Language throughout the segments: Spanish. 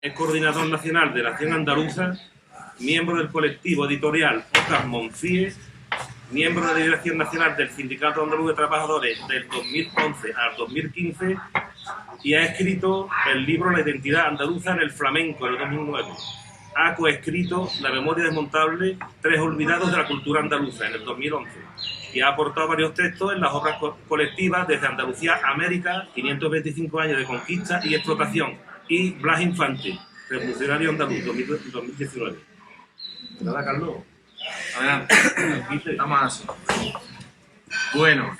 Es coordinador nacional de la Acción Andaluza, miembro del colectivo editorial Ocas Monfíe, miembro de la Dirección Nacional del Sindicato Andaluz de Trabajadores del 2011 al 2015 y ha escrito el libro La identidad andaluza en el flamenco en el 2009. Ha coescrito La memoria desmontable, Tres olvidados de la cultura andaluza en el 2011 y ha aportado varios textos en las obras colectivas Desde Andalucía a América, 525 años de conquista y explotación, y Blas Infante, revolucionario andaluz, 2019. Nada, Carlos. Adelante. Estamos así. Bueno,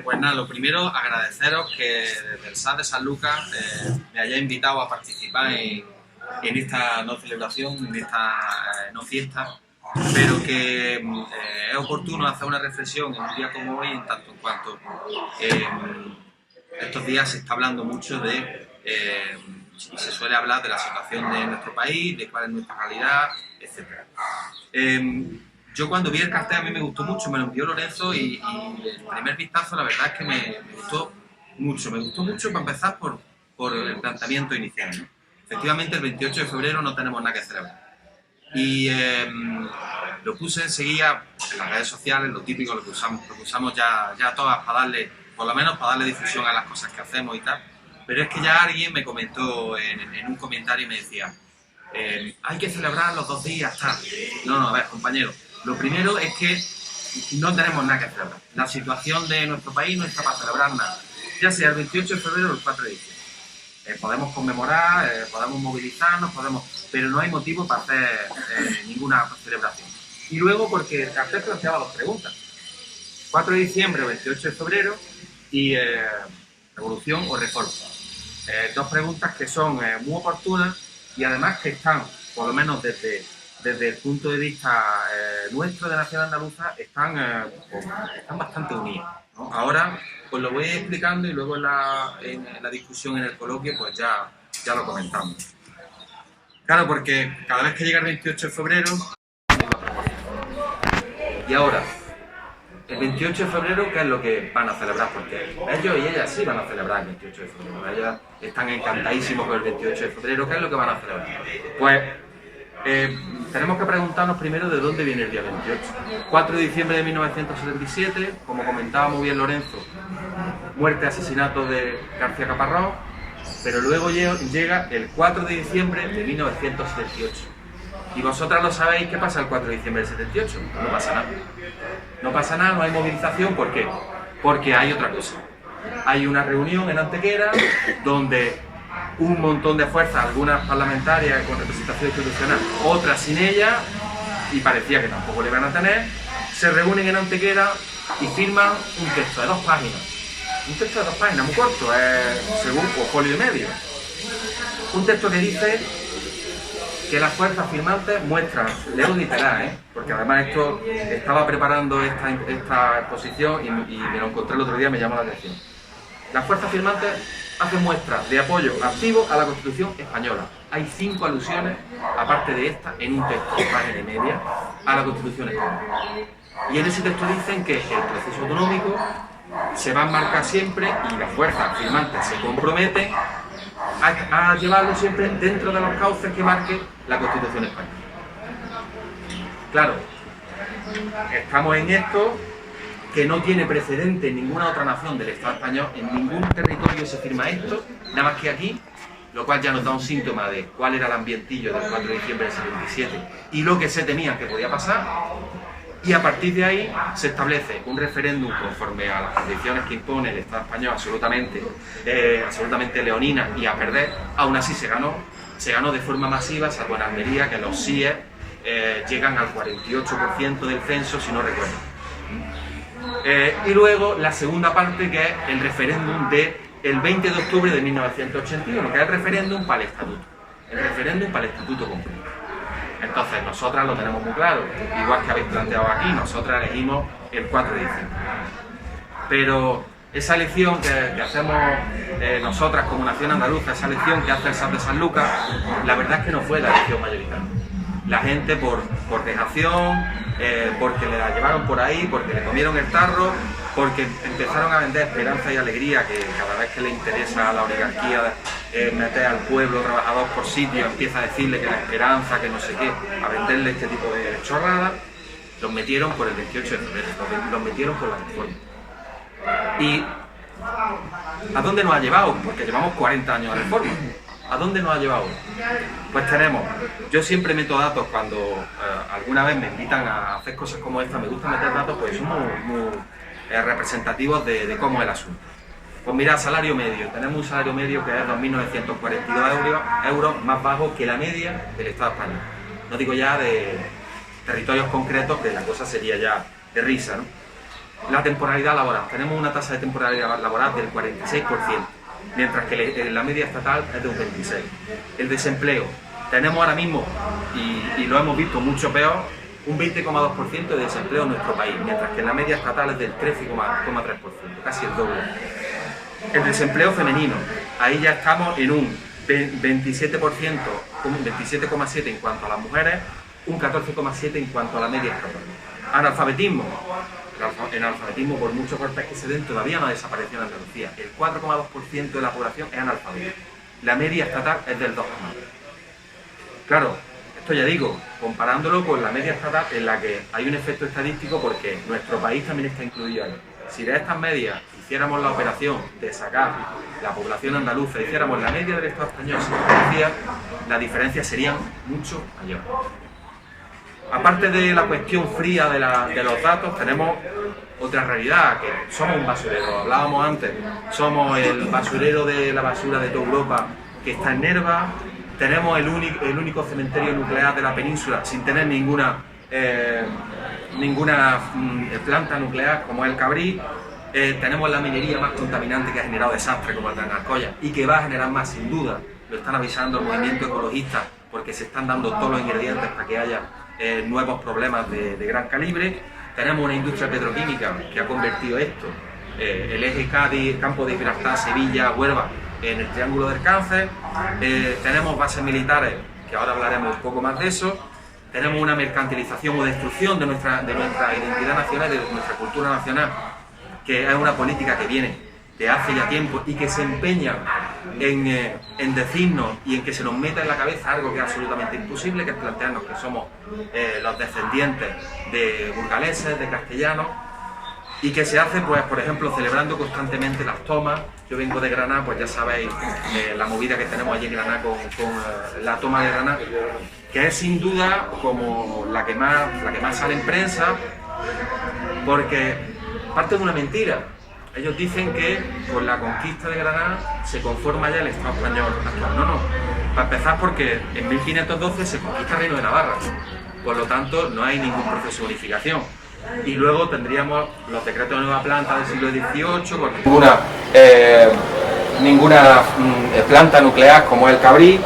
pues nada, lo primero, agradeceros que desde el SAS de San Lucas me hayáis invitado a participar en esta no celebración, en esta no fiesta, pero que es oportuno hacer una reflexión en un día como hoy, en tanto en cuanto estos días se está hablando mucho de, y se suele hablar de la situación de nuestro país, de cuál es nuestra realidad, etc. Yo cuando vi el cartel a mí me gustó mucho, me lo envió Lorenzo y el primer vistazo la verdad es que me gustó mucho. Me gustó mucho para empezar por el planteamiento inicial, ¿no? Efectivamente el 28 de febrero no tenemos nada que celebrar. Y lo puse enseguida en las redes sociales, lo típico, lo que usamos ya todas para darle, por lo menos para darle difusión a las cosas que hacemos y tal. Pero es que ya alguien me comentó en un comentario y me decía, hay que celebrar los 2 días, tal. No, a ver, compañero. Lo primero es que no tenemos nada que celebrar. La situación de nuestro país no está para celebrar nada. Ya sea el 28 de febrero o el 4 de diciembre. Podemos conmemorar, podemos movilizarnos, pero no hay motivo para hacer ninguna celebración. Y luego porque el cartel planteaba 2 preguntas. 4 de diciembre o 28 de febrero y revolución o reforma. 2 preguntas que son muy oportunas y además que están, por lo menos desde el punto de vista nuestro de Nación Andaluza, están bastante unidas, ¿no? Ahora pues lo voy explicando y luego en la discusión en el coloquio pues ya lo comentamos. Claro, porque cada vez que llega el 28 de febrero... Y ahora, el 28 de febrero, ¿qué es lo que van a celebrar? Porque ellos y ellas sí van a celebrar el 28 de febrero. Ellas están encantadísimos con el 28 de febrero. ¿Qué es lo que van a celebrar? Pues tenemos que preguntarnos primero de dónde viene el día 28. 4 de diciembre de 1977, como comentaba muy bien Lorenzo, muerte y asesinato de García Caparrós, pero luego llega el 4 de diciembre de 1978. Y vosotras lo sabéis, ¿qué pasa el 4 de diciembre del 78? No pasa nada. No pasa nada, no hay movilización, ¿por qué? Porque hay otra cosa. Hay una reunión en Antequera donde un montón de fuerzas, algunas parlamentarias con representación institucional, otras sin ella, y parecía que tampoco le iban a tener, se reúnen en Antequera y firman un texto de 2 páginas. Un texto de 2 páginas, muy corto, según o folio y medio. Un texto que dice que las fuerzas firmantes muestran, leo literal, porque además esto estaba preparando esta exposición y me lo encontré el otro día, me llamó la atención. Las fuerzas firmantes hacen muestras de apoyo activo a la Constitución española. Hay 5 alusiones, aparte de esta, en un texto de página y media, a la Constitución española. Y en ese texto dicen que el proceso autonómico se va a marcar siempre y las fuerzas firmantes se comprometen a llevarlo siempre dentro de los cauces que marque la Constitución española. Claro, estamos en esto que no tiene precedente en ninguna otra nación del Estado español, en ningún territorio se firma esto, nada más que aquí, lo cual ya nos da un síntoma de cuál era el ambientillo del 4 de diciembre del 77 y lo que se temía que podía pasar, y a partir de ahí se establece un referéndum conforme a las condiciones que impone el Estado español, absolutamente leonina y a perder. Aún así se ganó de forma masiva, salvo en Almería, que los síes llegan al 48% del censo, si no recuerdo. Y luego la segunda parte, que es el referéndum del 20 de octubre de 1981, que es el referéndum para el estatuto. El referéndum para el estatuto completo. Entonces nosotras lo tenemos muy claro, igual que habéis planteado aquí, nosotras elegimos el 4 de diciembre. Pero esa elección que hacemos nosotras como Nación Andaluza, esa elección que hace el SAS de San Lucas, la verdad es que no fue la elección mayoritaria. La gente por dejación, porque le la llevaron por ahí, porque le comieron el tarro, porque empezaron a vender esperanza y alegría, que cada vez que le interesa a la oligarquía meter al pueblo trabajador por sitio, empieza a decirle que la esperanza, que no sé qué, a venderle este tipo de chorradas, los metieron por el 28 de febrero, los metieron por la reforma. ¿Y a dónde nos ha llevado? Porque llevamos 40 años de reforma. ¿A dónde nos ha llevado? Pues tenemos, yo siempre meto datos cuando alguna vez me invitan a hacer cosas como esta, me gusta meter datos, pues son muy representativos de cómo es el asunto. Pues mira, salario medio, tenemos un salario medio que es 2.942 euros, más bajo que la media del Estado español. No digo ya de territorios concretos, que la cosa sería ya de risa, ¿no? La temporalidad laboral, tenemos una tasa de temporalidad laboral del 46%, mientras que la media estatal es de un 26%. El desempleo, tenemos ahora mismo, y lo hemos visto mucho peor, un 20,2% de desempleo en nuestro país, mientras que la media estatal es del 13,3%, casi el doble. El desempleo femenino, ahí ya estamos en un 27%, un 27,7% en cuanto a las mujeres, un 14,7% en cuanto a la media estatal. Analfabetismo. El alfabetismo, por muchos golpes que se den, todavía no ha desaparecido en Andalucía. El 4,2% de la población es analfabeta. La media estatal es del 2,9%. Claro, esto ya digo, comparándolo con la media estatal en la que hay un efecto estadístico porque nuestro país también está incluido ahí. Si de estas medias hiciéramos la operación de sacar la población andaluza, hiciéramos la media del Estado español sin Andalucía, la diferencia sería mucho mayor. Aparte de la cuestión fría de los datos, tenemos otra realidad, que somos un basurero. Hablábamos antes, somos el basurero de la basura de toda Europa que está en Nerva, tenemos el único cementerio nuclear de la península sin tener ninguna planta nuclear como es el Cabrí, tenemos la minería más contaminante que ha generado desastres como el de Alcoya y que va a generar más sin duda, lo están avisando el movimiento ecologista porque se están dando todos los ingredientes para que haya nuevos problemas de gran calibre. Tenemos una industria petroquímica que ha convertido esto, el eje Cádiz, Campo de Gibraltar, Sevilla, Huelva, en el Triángulo del Cáncer. Tenemos bases militares, que ahora hablaremos un poco más de eso. Tenemos una mercantilización o destrucción de nuestra identidad nacional, de nuestra cultura nacional, que es una política que viene de hace ya tiempo y que se empeña en decirnos y en que se nos meta en la cabeza algo que es absolutamente imposible, que es plantearnos que somos los descendientes de burgaleses, de castellanos, y que se hace, pues, por ejemplo, celebrando constantemente las tomas. Yo vengo de Granada, pues ya sabéis la movida que tenemos allí en Granada con la toma de Granada, que es sin duda como la que más sale en prensa, porque parte de una mentira. Ellos dicen que con la conquista de Granada se conforma ya el Estado español actual. No. Para empezar, porque en 1512 se conquista el Reino de Navarra. Por lo tanto, no hay ningún proceso de unificación. Y luego tendríamos los decretos de nueva planta del siglo XVIII, con ninguna planta nuclear como el Cabrí.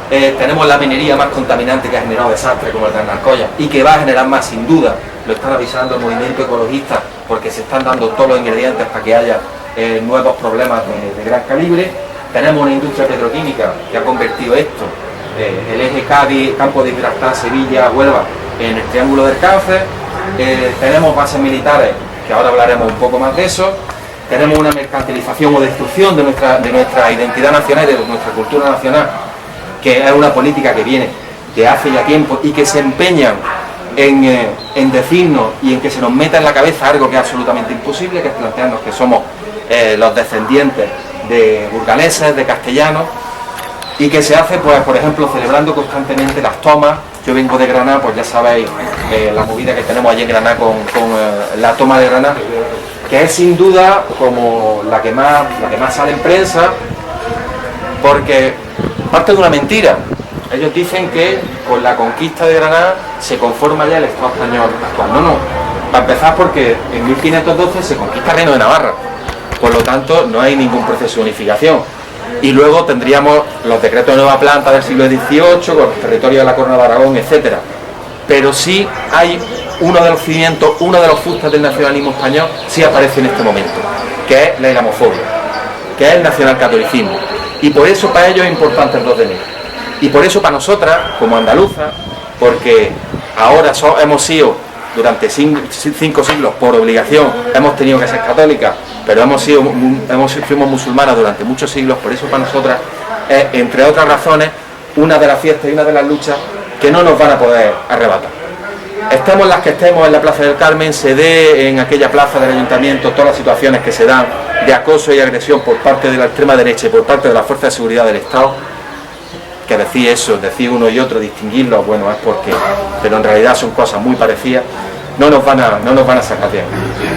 Tenemos la minería más contaminante que ha generado desastres como el de Alcoya y que va a generar más sin duda. Lo están avisando el movimiento ecologista porque se están dando todos los ingredientes para que haya nuevos problemas de gran calibre. Tenemos una industria petroquímica que ha convertido esto, el eje Cádiz, Campo de Gibraltar, Sevilla, Huelva, en el Triángulo del Cáncer. Tenemos bases militares, que ahora hablaremos un poco más de eso. Tenemos una mercantilización o destrucción de nuestra identidad nacional y de nuestra cultura nacional, que es una política que viene de hace ya tiempo y que se empeñan en decirnos y en que se nos meta en la cabeza algo que es absolutamente imposible, que es plantearnos que somos los descendientes de burgaleses, de castellanos, y que se hace, pues, por ejemplo, celebrando constantemente las tomas. Yo vengo de Granada, pues ya sabéis la movida que tenemos allí en Granada con la toma de Granada, que es sin duda como la que más sale en prensa, porque parte de una mentira. Ellos dicen que con la conquista de Granada se conforma ya el Estado español actual. No. Para empezar, porque en 1512 se conquista el Reino de Navarra. Por lo tanto, no hay ningún proceso de unificación. Y luego tendríamos los decretos de nueva planta del siglo XVIII, con el territorio de la Corona de Aragón, etc. Pero sí hay uno de los cimientos, uno de los fustes del nacionalismo español, sí aparece en este momento, que es la islamofobia, que es el nacionalcatolicismo. Y por eso para ellos es importante el 2 de enero. Y por eso para nosotras, como andaluzas, porque ahora hemos sido durante 5 siglos por obligación, hemos tenido que ser católicas, pero fuimos musulmanas durante muchos siglos. Por eso para nosotras es, entre otras razones, una de las fiestas y una de las luchas que no nos van a poder arrebatar. Estemos las que estemos en la Plaza del Carmen, se dé en aquella plaza del Ayuntamiento todas las situaciones que se dan de acoso y agresión por parte de la extrema derecha y por parte de las fuerzas de seguridad del Estado, que decir eso, decir uno y otro, distinguirlos, bueno, es porque, pero en realidad son cosas muy parecidas, no nos van a sacar bien.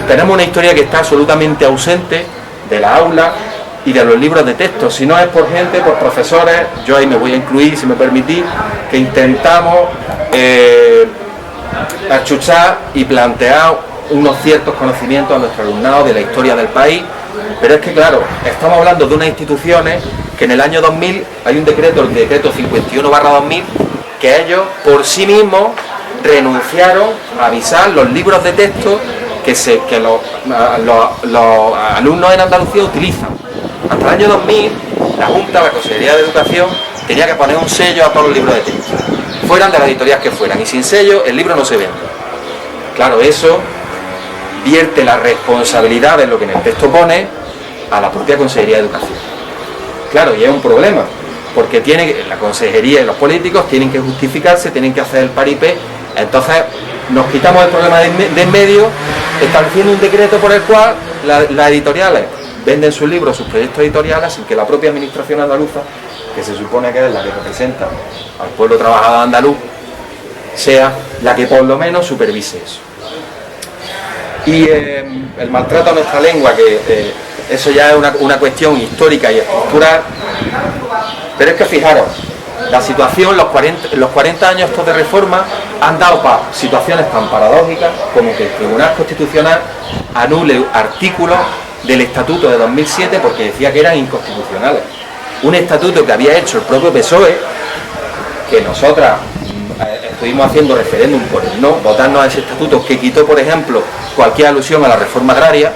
Tenemos una historia que está absolutamente ausente de la aula y de los libros de texto. Si no es por gente, por profesores, yo ahí me voy a incluir, si me permitís, que intentamos achuchar y plantear unos ciertos conocimientos a nuestro alumnado de la historia del país, pero es que claro, estamos hablando de unas instituciones que en el año 2000 hay un decreto, el decreto 51/2000, que ellos por sí mismos renunciaron a avisar los libros de texto que los alumnos en Andalucía utilizan. Hasta el año 2000, la Junta, la Consejería de Educación, tenía que poner un sello a todos los libros de texto, fueran de las editoriales que fueran, y sin sello el libro no se vende. Claro, eso vierte la responsabilidad de lo que en el texto pone a la propia Consejería de Educación. Claro, y es un problema, porque la Consejería y los políticos tienen que justificarse, tienen que hacer el paripé. Entonces nos quitamos el problema de en medio, estableciendo un decreto por el cual las editoriales venden sus libros, sus proyectos editoriales, sin que la propia administración andaluza, que se supone que es la que representa al pueblo trabajador andaluz, sea la que por lo menos supervise eso. Y el maltrato a nuestra lengua, que eso ya es una cuestión histórica y estructural, pero es que fijaros, la situación, los 40 años estos de reforma han dado para situaciones tan paradójicas como que el Tribunal Constitucional anule artículos del Estatuto de 2007 porque decía que eran inconstitucionales. Un estatuto que había hecho el propio PSOE, que nosotras estuvimos haciendo referéndum por el no, votarnos a ese estatuto, que quitó, por ejemplo, cualquier alusión a la reforma agraria.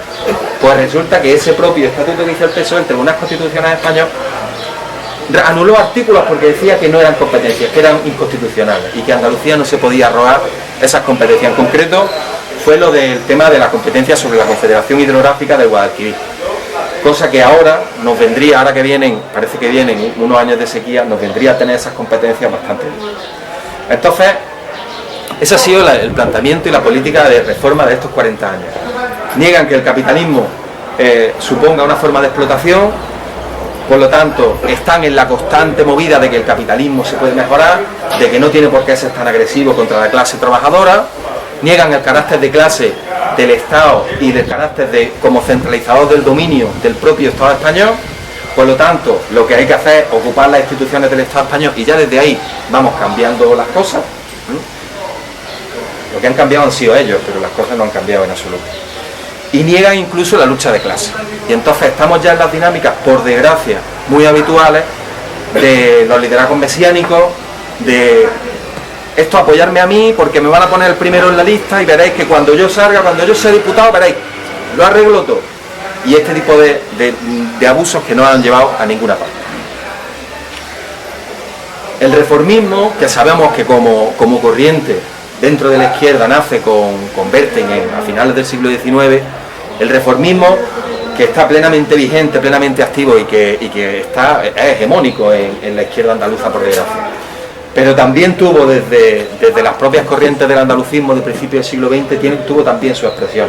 Pues resulta que ese propio estatuto que hizo el PSOE, el Tribunal Constitucional Español, anuló artículos porque decía que no eran competencias, que eran inconstitucionales y que Andalucía no se podía arrogar esas competencias. En concreto fue lo del tema de la competencia sobre la Confederación Hidrográfica del Guadalquivir, cosa que ahora nos vendría, ahora que vienen, parece que vienen unos años de sequía, nos vendría a tener esas competencias bastante bien. Entonces, ese ha sido el planteamiento y la política de reforma de estos 40 años. Niegan que el capitalismo suponga una forma de explotación, por lo tanto, están en la constante movida de que el capitalismo se puede mejorar, de que no tiene por qué ser tan agresivo contra la clase trabajadora. Niegan el carácter de clase del Estado y del carácter de como centralizador del dominio del propio Estado español. Por lo tanto, lo que hay que hacer es ocupar las instituciones del Estado español y ya desde ahí vamos cambiando las cosas. Lo que han cambiado han sido ellos, pero las cosas no han cambiado en absoluto. Y niegan incluso la lucha de clases. Y entonces estamos ya en las dinámicas, por desgracia, muy habituales de los liderazgos mesiánicos, de esto apoyarme a mí porque me van a poner el primero en la lista y veréis que cuando yo salga, cuando yo sea diputado, veréis, lo arreglo todo. Y este tipo de abusos que no han llevado a ninguna parte. El reformismo, que sabemos que como corriente dentro de la izquierda nace con Berten a finales del siglo XIX, el reformismo que está plenamente vigente, plenamente activo y que es hegemónico en la izquierda andaluza, por desgracia. Pero también tuvo desde las propias corrientes del andalucismo de principios del siglo XX, tuvo también su expresión.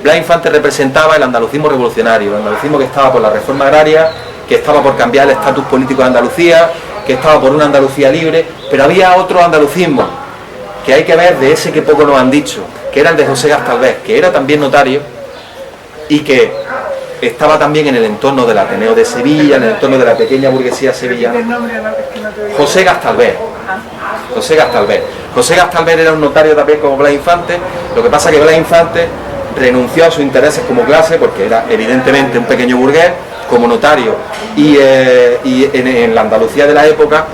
Blas Infante representaba el andalucismo revolucionario, el andalucismo que estaba por la reforma agraria, que estaba por cambiar el estatus político de Andalucía, que estaba por una Andalucía libre, pero había otro andalucismo que hay que ver, de ese que poco nos han dicho, que era el de José Gastalver, que era también notario y que estaba también en el entorno del Ateneo de Sevilla, en el entorno de la pequeña burguesía sevillana. José Gastalver. José Gastalver. José Gastalver era un notario también como Blas Infante. Lo que pasa es que Blas Infante renunció a sus intereses como clase, porque era evidentemente un pequeño burgués, como notario, y en la Andalucía de la época,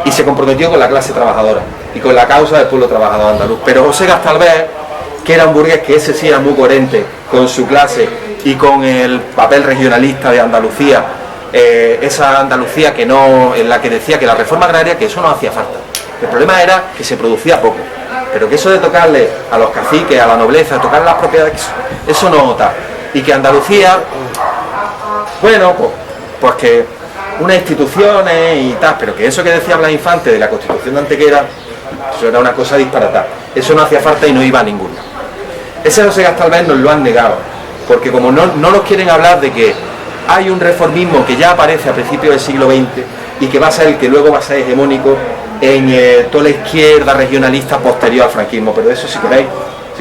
y se comprometió con la clase trabajadora y con la causa del pueblo trabajador andaluz. Pero José Gastalver, que era un burgués que ese sí era muy coherente con su clase y con el papel regionalista de Andalucía, esa Andalucía en la que decía que la reforma agraria, que eso no hacía falta. El problema era que se producía poco, pero que eso de tocarle a los caciques, a la nobleza, tocar las propiedades, eso no tal. Y que Andalucía, bueno, pues que unas instituciones y tal, pero que eso que decía Blas Infante de la Constitución de Antequera, eso era una cosa disparatada, eso no hacía falta y no iba a ninguna. Ese José Gastalver nos lo han negado, porque como no nos quieren hablar de que hay un reformismo que ya aparece a principios del siglo XX y que va a ser el que luego va a ser hegemónico en toda la izquierda regionalista posterior al franquismo, pero de eso si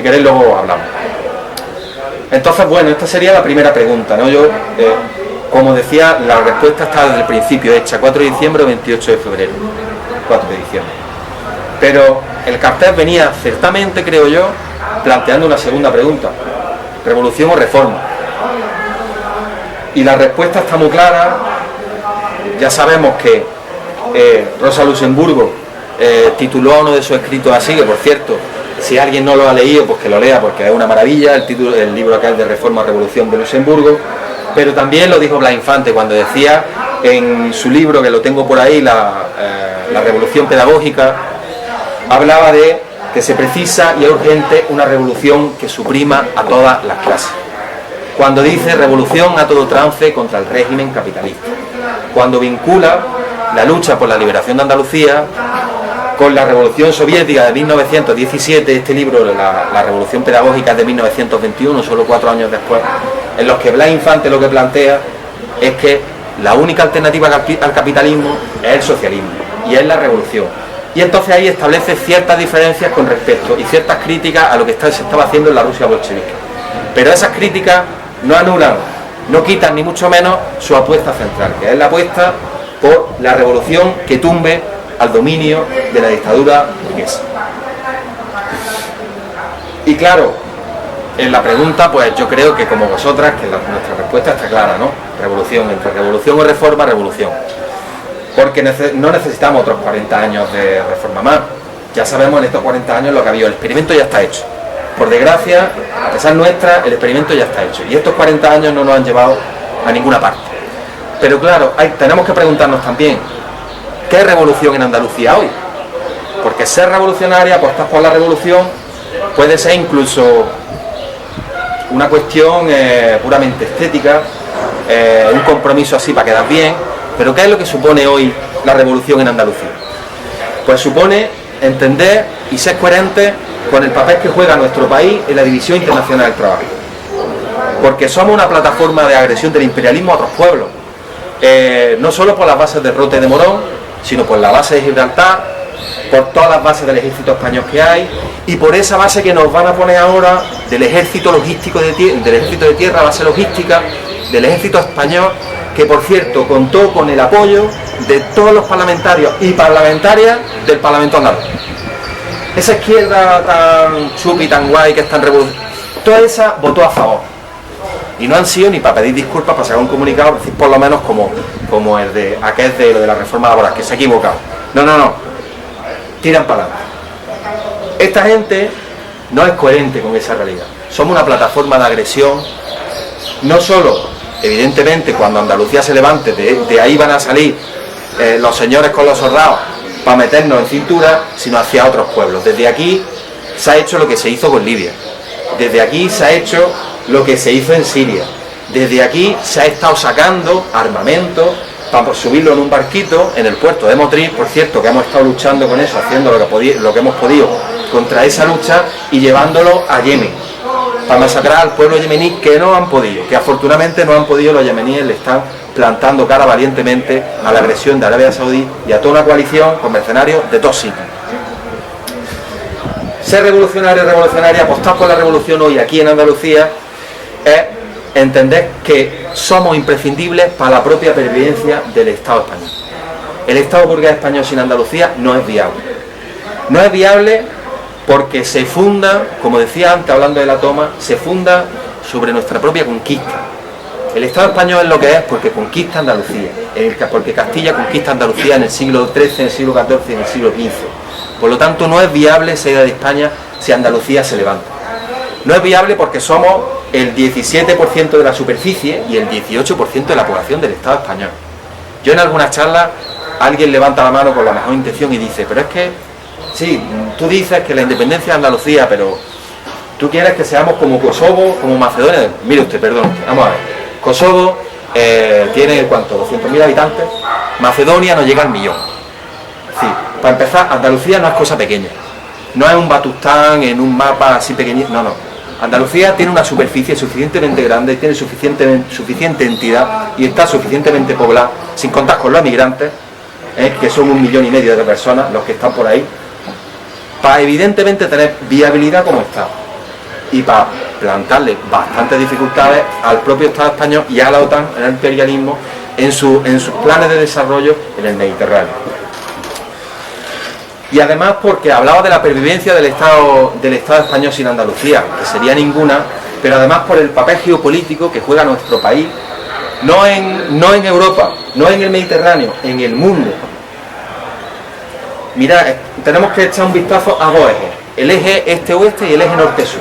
queréis luego hablamos. Entonces, bueno, esta sería la primera pregunta, ¿no? Yo, como decía, la respuesta está desde el principio hecha, 4 de diciembre o 28 de febrero, 4 de diciembre. Pero el cartel venía ciertamente, creo yo, planteando una segunda pregunta, ¿revolución o reforma? Y la respuesta está muy clara. Ya sabemos que Rosa Luxemburgo tituló a uno de sus escritos así, que por cierto, si alguien no lo ha leído, pues que lo lea, porque es una maravilla, el libro aquel de Reforma Revolución de Luxemburgo. Pero también lo dijo Blas Infante cuando decía en su libro, que lo tengo por ahí, la Revolución Pedagógica, hablaba de que se precisa y es urgente una revolución que suprima a todas las clases. Cuando dice revolución a todo trance contra el régimen capitalista, cuando vincula la lucha por la liberación de Andalucía con la Revolución Soviética de 1917, este libro, la Revolución Pedagógica, es de 1921, solo 4 años después, en los que Blas Infante lo que plantea es que la única alternativa al capitalismo es el socialismo, y es la revolución. Y entonces ahí establece ciertas diferencias con respecto y ciertas críticas a lo que se estaba haciendo en la Rusia bolchevique. Pero esas críticas no anulan, no quitan ni mucho menos su apuesta central, que es la apuesta por la revolución que tumbe al dominio de la dictadura burguesa. Y claro, en la pregunta, pues yo creo que como vosotras, que nuestra respuesta está clara, ¿no? Revolución, entre revolución o reforma, revolución. Porque no necesitamos otros 40 años de reforma más. Ya sabemos en estos 40 años lo que ha habido, el experimento ya está hecho. Por desgracia, a pesar nuestra, el experimento ya está hecho. Y estos 40 años no nos han llevado a ninguna parte. Pero claro, tenemos que preguntarnos también, ¿qué es revolución en Andalucía hoy? Porque ser revolucionaria, apostar por la revolución, puede ser incluso una cuestión puramente estética, un compromiso así para quedar bien. Pero ¿qué es lo que supone hoy la revolución en Andalucía? Pues supone entender y ser coherente con el papel que juega nuestro país en la división internacional del trabajo. Porque somos una plataforma de agresión del imperialismo a otros pueblos. No solo por las bases de Rota y de Morón, sino por la base de Gibraltar, por todas las bases del ejército español que hay, y por esa base que nos van a poner ahora del ejército logístico del ejército de tierra, base logística del ejército español, que por cierto contó con el apoyo de todos los parlamentarios y parlamentarias del Parlamento andaluz. Esa izquierda tan chupi, tan guay, que es tan revolucionaria, toda esa votó a favor. Y no han sido ni para pedir disculpas, para sacar un comunicado, decir por lo menos como el de aquel de lo de la reforma laboral, que se ha equivocado. No. Tiran para adelante. Esta gente no es coherente con esa realidad. Somos una plataforma de agresión, no solo, evidentemente, cuando Andalucía se levante, de ahí van a salir los señores con los soldados para meternos en cintura, sino hacia otros pueblos. Desde aquí se ha hecho lo que se hizo con Libia. Desde aquí se ha hecho lo que se hizo en Siria. Desde aquí se ha estado sacando armamento para subirlo en un barquito en el puerto de Motril, por cierto, que hemos estado luchando con eso, haciendo lo que hemos podido contra esa lucha y llevándolo a Yemen, para masacrar al pueblo yemení, que no han podido, que afortunadamente no han podido. Los yemeníes le están plantando cara valientemente a la agresión de Arabia Saudí y a toda una coalición con mercenarios de todos sitios. Ser revolucionaria, apostar por la revolución hoy aquí en Andalucía es entender que somos imprescindibles para la propia pervivencia del Estado español. El Estado burgués español sin Andalucía no es viable. No es viable porque se funda, como decía antes hablando de la toma, se funda sobre nuestra propia conquista. El Estado español es lo que es porque conquista Andalucía, porque Castilla conquista Andalucía en el siglo XIII, en el siglo XIV y en el siglo XV. Por lo tanto, no es viable esa idea de España si Andalucía se levanta. No es viable porque somos el 17% de la superficie y el 18% de la población del Estado español. Yo en algunas charlas, alguien levanta la mano con la mejor intención y dice, pero es que, sí, tú dices que la independencia de Andalucía, pero tú quieres que seamos como Kosovo, como Macedonia. Mire usted, perdón, vamos a ver. Kosovo tiene, ¿cuánto? 200.000 habitantes. Macedonia no llega al millón. Es decir, para empezar, Andalucía no es cosa pequeña. No es un Batustán en un mapa así pequeñito, no, no. Andalucía tiene una superficie suficientemente grande, tiene suficiente entidad y está suficientemente poblada, sin contar con los emigrantes, que son 1,5 millones de personas los que están por ahí, para evidentemente tener viabilidad como Estado y para plantarle bastantes dificultades al propio Estado español y a la OTAN, en el imperialismo, en sus planes de desarrollo en el Mediterráneo. Y además porque hablaba de la pervivencia del Estado español sin Andalucía, que sería ninguna, pero además por el papel geopolítico que juega nuestro país, no en Europa, no en el Mediterráneo, en el mundo. Mira, tenemos que echar un vistazo a dos ejes, el eje este-oeste y el eje norte-sur.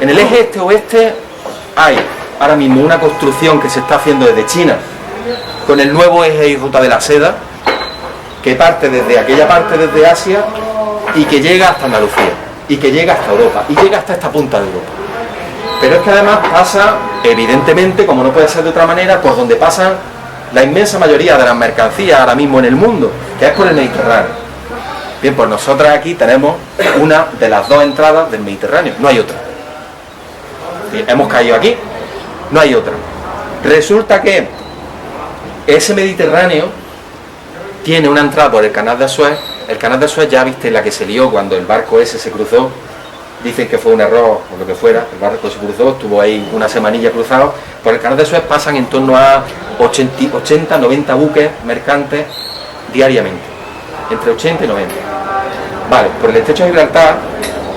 En el eje este-oeste hay ahora mismo una construcción que se está haciendo desde China, con el nuevo eje y ruta de la seda, que parte desde aquella parte, desde Asia, y que llega hasta Andalucía, y que llega hasta Europa, y llega hasta esta punta de Europa. Pero es que además pasa, evidentemente, como no puede ser de otra manera, por donde pasan la inmensa mayoría de las mercancías ahora mismo en el mundo, que es por el Mediterráneo. Bien, pues nosotras aquí tenemos una de las dos entradas del Mediterráneo, no hay otra. Bien, hemos caído aquí, no hay otra. Resulta que ese Mediterráneo tiene una entrada por el canal de Suez. El canal de Suez, ya viste la que se lió cuando el barco ese se cruzó. Dicen que fue un error o lo que fuera, el barco se cruzó, estuvo ahí una semanilla cruzado. Por el canal de Suez pasan en torno a 80, 90 buques mercantes diariamente, entre 80 y 90. Vale, por el estrecho de Gibraltar,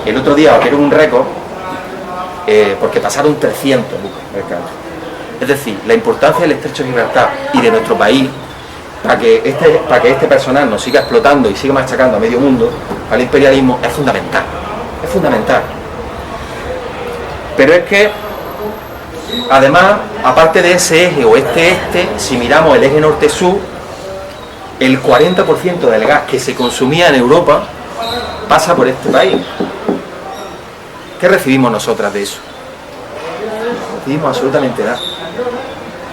el otro día abrieron un récord, porque pasaron 300 buques mercantes. Es decir, la importancia del estrecho de Gibraltar y de nuestro país, para que este personal nos siga explotando y siga machacando a medio mundo, al imperialismo, es fundamental. Es fundamental. Pero es que, además, aparte de ese eje oeste-este, si miramos el eje norte-sur, el 40% del gas que se consumía en Europa pasa por este país. ¿Qué recibimos nosotras de eso? No recibimos absolutamente nada.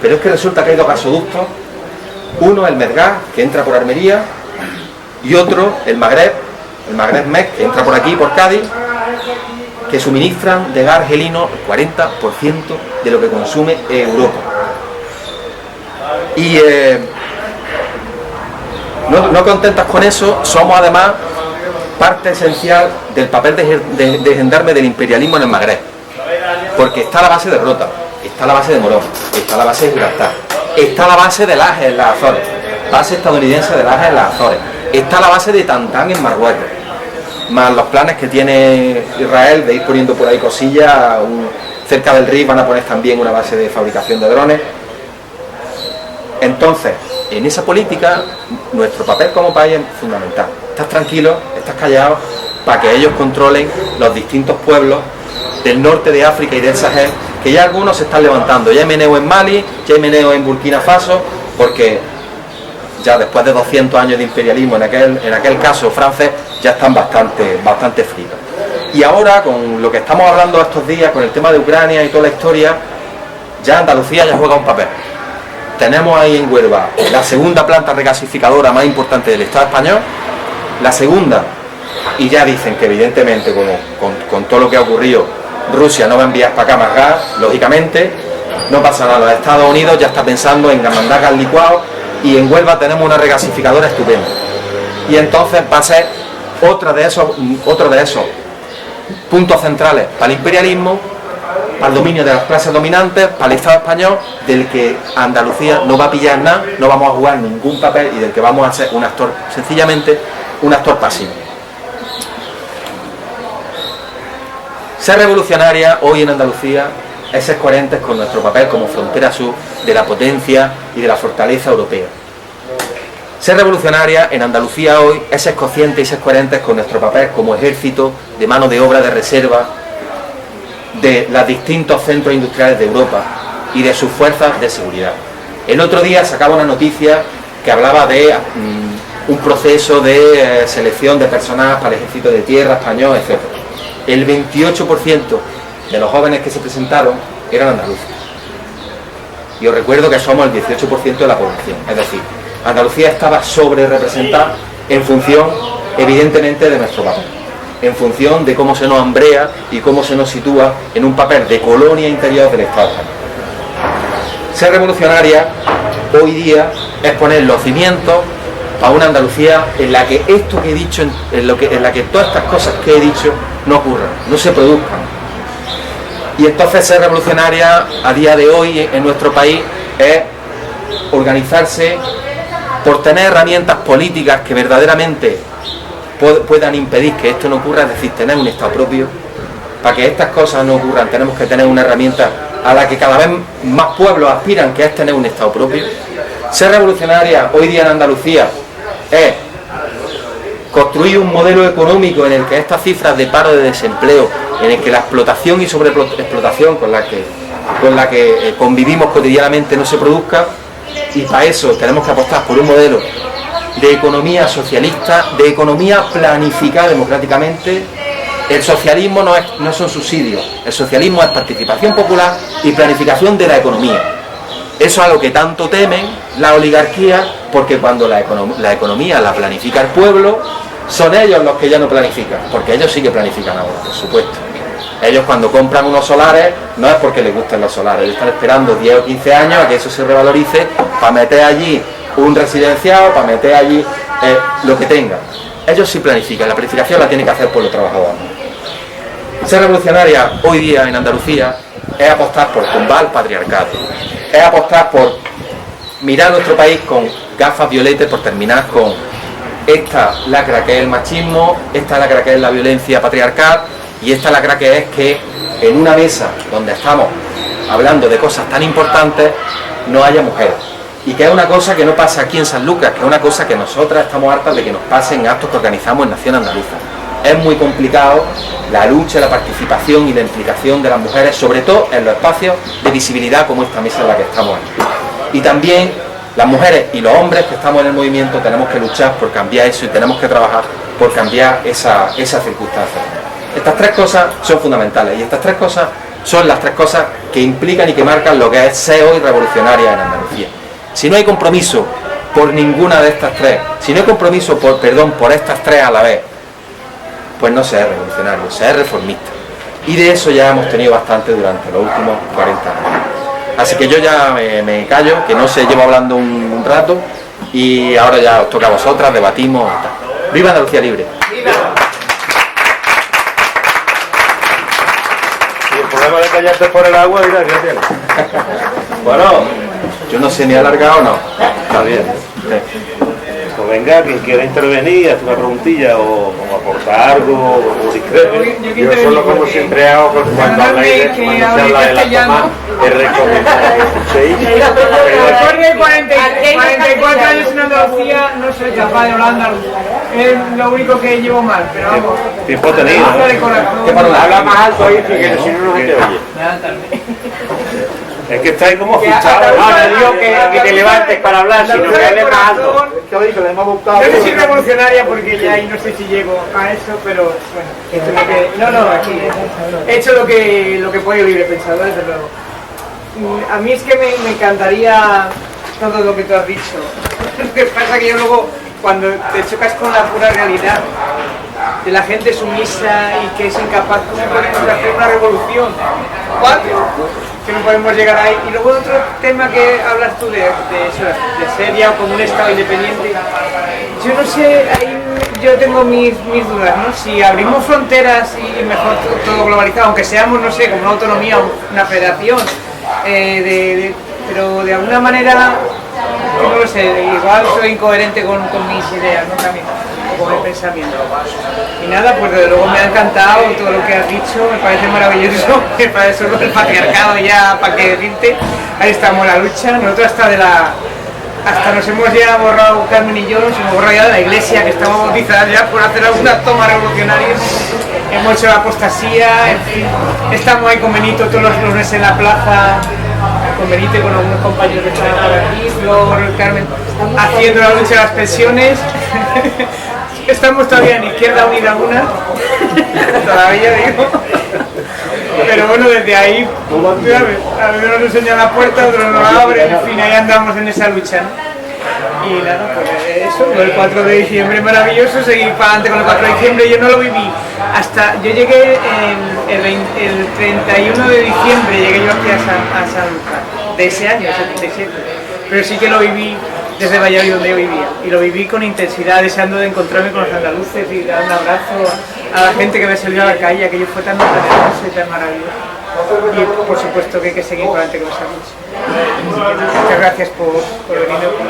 Pero es que resulta que hay dos gasoductos. Uno, el Medgaz, que entra por Almería, y otro, el Magreb Med, que entra por aquí, por Cádiz, que suministran de gas argelino el 40% de lo que consume Europa. Y no contentas con eso, somos además parte esencial del papel de gendarme del imperialismo en el Magreb, porque está la base de Rota, está la base de Morón, está la base de Gibraltar, está la base de Lajes en las Azores, base estadounidense de Lajes en las Azores, está la base de Tantán en Marruecos, más los planes que tiene Israel de ir poniendo por ahí cosillas. Cerca del Rif van a poner también una base de fabricación de drones. Entonces, en esa política, nuestro papel como país es fundamental. Estás tranquilo, estás callado, para que ellos controlen los distintos pueblos del norte de África y del Sahel, que ya algunos se están levantando. Ya hay meneo en Mali, ya hay meneo en Burkina Faso, porque ya después de 200 años de imperialismo, en aquel caso francés, ya están bastante fritos. Y ahora, con lo que estamos hablando estos días, con el tema de Ucrania y toda la historia, ya Andalucía ya juega un papel. Tenemos ahí en Huelva la segunda planta regasificadora más importante del Estado español, la segunda, y ya dicen que evidentemente, con todo lo que ha ocurrido, Rusia no va a enviar para acá más gas, lógicamente, no pasa nada. Los Estados Unidos ya está pensando en mandar gas licuado, y en Huelva tenemos una regasificadora estupenda. Y entonces va a ser otro de esos puntos centrales para el imperialismo, para el dominio de las clases dominantes, para el Estado español, del que Andalucía no va a pillar nada, no vamos a jugar ningún papel y del que vamos a ser un actor, sencillamente un actor pasivo. Ser revolucionaria hoy en Andalucía es ser coherentes con nuestro papel como frontera sur de la potencia y de la fortaleza europea. Ser revolucionaria en Andalucía hoy es ser conscientes y ser coherentes con nuestro papel como ejército de mano de obra de reserva de los distintos centros industriales de Europa y de sus fuerzas de seguridad. El otro día sacaba una noticia que hablaba de un proceso de selección de personal para el ejército de tierra español, etc. El 28% de los jóvenes que se presentaron eran andaluces. Y os recuerdo que somos el 18% de la población, es decir, Andalucía estaba sobre representada en función, evidentemente, de nuestro papel, en función de cómo se nos hambrea y cómo se nos sitúa en un papel de colonia interior del Estado español. Ser revolucionaria hoy día es poner los cimientos a una Andalucía en la que esto que he dicho, en la que todas estas cosas que he dicho no ocurran, no se produzcan. Y entonces ser revolucionaria a día de hoy en nuestro país es organizarse por tener herramientas políticas que verdaderamente puedan impedir que esto no ocurra, es decir, tener un Estado propio. Para que estas cosas no ocurran tenemos que tener una herramienta a la que cada vez más pueblos aspiran, que es tener un Estado propio. Ser revolucionaria hoy día en Andalucía es construir un modelo económico en el que estas cifras de paro, de desempleo, en el que la explotación y sobreexplotación con la que convivimos cotidianamente no se produzca, y para eso tenemos que apostar por un modelo de economía socialista, de economía planificada democráticamente. El socialismo no son subsidios, el socialismo es participación popular y planificación de la economía. Eso es a lo que tanto temen la oligarquía, porque cuando la economía la planifica el pueblo, son ellos los que ya no planifican, porque ellos sí que planifican ahora, por supuesto. Ellos cuando compran unos solares, no es porque les gusten los solares, ellos están esperando 10 o 15 años a que eso se revalorice para meter allí un residencial, para meter allí lo que tengan. Ellos sí planifican, la planificación la tiene que hacer por los trabajadores. Ser revolucionaria hoy día en Andalucía es apostar por tumbar el patriarcado, es apostar por mirar nuestro país con gafas violetas, por terminar con esta lacra que es el machismo, esta lacra que es la violencia patriarcal, y esta lacra que es que en una mesa donde estamos hablando de cosas tan importantes no haya mujeres. Y que es una cosa que no pasa aquí en San Lucas, que es una cosa que nosotras estamos hartas de que nos pase en actos que organizamos en Nación Andaluza. Es muy complicado la lucha, la participación y la implicación de las mujeres, sobre todo en los espacios de visibilidad como esta mesa en la que estamos aquí. Y también las mujeres y los hombres que estamos en el movimiento tenemos que luchar por cambiar eso y tenemos que trabajar por cambiar esa circunstancia. Estas tres cosas son fundamentales y estas tres cosas son las tres cosas que implican y que marcan lo que es ser hoy revolucionaria en Andalucía. Si no hay compromiso por ninguna de estas tres, si no hay compromiso por estas tres a la vez, pues no se es revolucionario, se es reformista. Y de eso ya hemos tenido bastante durante los últimos 40 años. Así que yo ya me callo, que no se llevo hablando un rato, y ahora ya os toca a vosotras, debatimos y tal. ¡Viva Andalucía Libre! ¡Viva! Y el problema de callarte por el agua, mira, ¿qué tienes? Bueno, yo no sé ni alargar o no. Está bien. Pues venga, quien quiera intervenir, hacer una preguntilla o aportar algo, o discreto. Yo solo como siempre hago cuando habláis de cuando se habla de la toma, es recomendar que escuchéis. Después de 44 años en Andalucía no soy capaz de hablar andaluz. Es lo único que llevo mal, pero vamos. Tiempo tenido. Habla más alto ahí, que si no, no se te oye. Es que estáis como fichados. No, no digo que te levantes para hablar, sino que hables más alto. Yo no soy revolucionaria porque ya ahí no sé si llego a eso, pero bueno, esto es lo que, aquí he hecho lo que puedo libre pensado, desde luego. A mí es que me encantaría todo lo que tú has dicho. Lo que pasa es que yo luego, cuando te chocas con la pura realidad de la gente sumisa y que es incapaz, ¿cómo podemos hacer una revolución? Que no podemos llegar ahí. Y luego otro tema que hablas tú de eso, de ser ya como un Estado independiente. Yo no sé, ahí yo tengo mis dudas, ¿no? Si abrimos fronteras y mejor todo globalizado, aunque seamos, no sé, como una autonomía, una federación, pero de alguna manera, no lo sé, igual soy incoherente con mis ideas, ¿no? También, o con el pensamiento. Y nada, pues desde luego me ha encantado todo lo que has dicho, me parece maravilloso, me parece solo el patriarcado ya, para que decirte, ahí estamos en la lucha, nosotros hasta nos hemos ya borrado, Carmen y yo, nos hemos borrado ya de la iglesia, que estamos bautizadas ya por hacer algunas tomas revolucionarias, hemos hecho la apostasía, en fin, estamos ahí con Benito todos los lunes en la plaza, con Benito y con algunos compañeros que están por aquí, Flor, Carmen, haciendo la lucha de las pensiones. Estamos todavía en Izquierda Unida una, todavía digo, pero bueno, desde ahí, a mí nos enseña la puerta, otros nos la abren, en fin, ahí andamos en esa lucha, ¿no? Y nada, pues eso, el 4 de diciembre maravilloso, seguir para adelante con el 4 de diciembre. Yo no lo viví hasta, yo llegué el 31 de diciembre, llegué yo aquí a San Lucas, de ese año, 77, pero sí que lo viví desde Valladolid, donde yo vivía, y lo viví con intensidad, deseando de encontrarme con los andaluces y dar un abrazo a la gente que me salió a la calle. Aquello fue tan maravilloso y tan maravilloso. Y por supuesto que hay que seguir para adelante con esa lucha. Muchas gracias por venir, por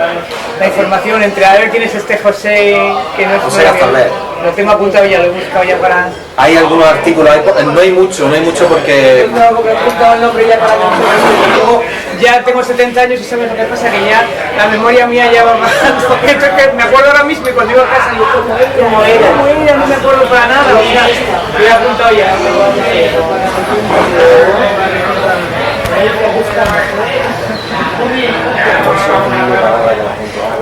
la información. Entre a ver quién es este José, que no es José Gazarler. Lo tengo apuntado ya, lo he buscado ya para... Hay algunos artículos, no hay mucho porque... No, porque he apuntado el nombre ya para que luego ya tengo 70 años y sabes lo que pasa, que ya la memoria mía ya va bajando. Entonces me acuerdo ahora mismo y cuando iba a casa digo, ¿cómo era? No me acuerdo para nada. O sea, lo he apuntado ya.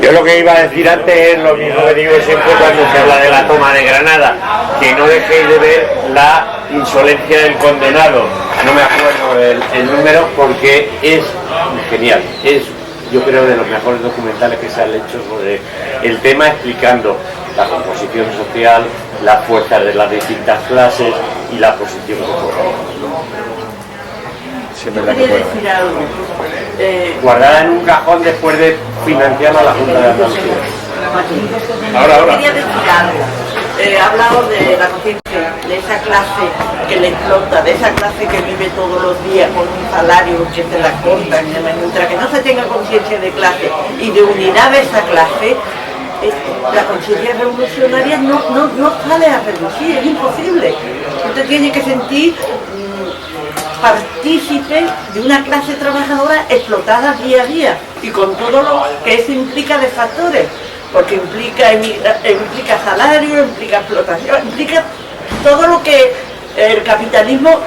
Yo lo que iba a decir antes es lo mismo que digo siempre cuando se habla de la toma de Granada, que no dejéis de ver la insolencia del condenado. No me acuerdo el número porque es genial, es yo creo de los mejores documentales que se han hecho sobre el tema, explicando la composición social, las fuerzas de las distintas clases y la posición social. Quería decir algo. Guardada en un cajón después de financiar a la Junta de Andalucía. Ahora. Quería decir algo. He hablado de la conciencia, de esa clase que le explota, de esa clase que vive todos los días con un salario que se la cortan, mientras que no se tenga conciencia de clase y de unidad de esa clase, la conciencia revolucionaria no sale a reducir, es imposible. Usted tiene que sentir partícipe de una clase trabajadora explotada día a día y con todo lo que eso implica de factores, porque implica salario, implica explotación, implica todo lo que el capitalismo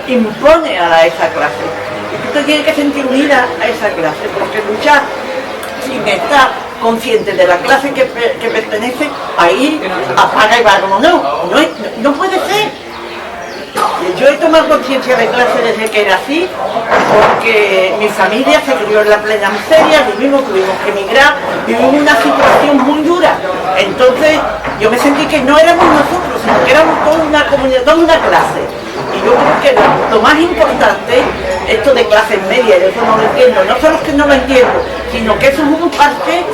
impone a esa clase. Y usted tiene que sentir unida a esa clase, porque luchar sin estar consciente de la clase que pertenece, ahí apaga y vámonos. No puede ser. Yo he tomado conciencia de clase desde que era así, porque mi familia se crió en la plena miseria, tuvimos que emigrar, vivimos una situación muy dura. Entonces yo me sentí que no éramos nosotros, sino que éramos toda una comunidad, toda una clase. Y yo creo que lo más importante, esto de clases medias, yo eso no lo entiendo, no solo es que no lo entiendo, sino que eso es un parte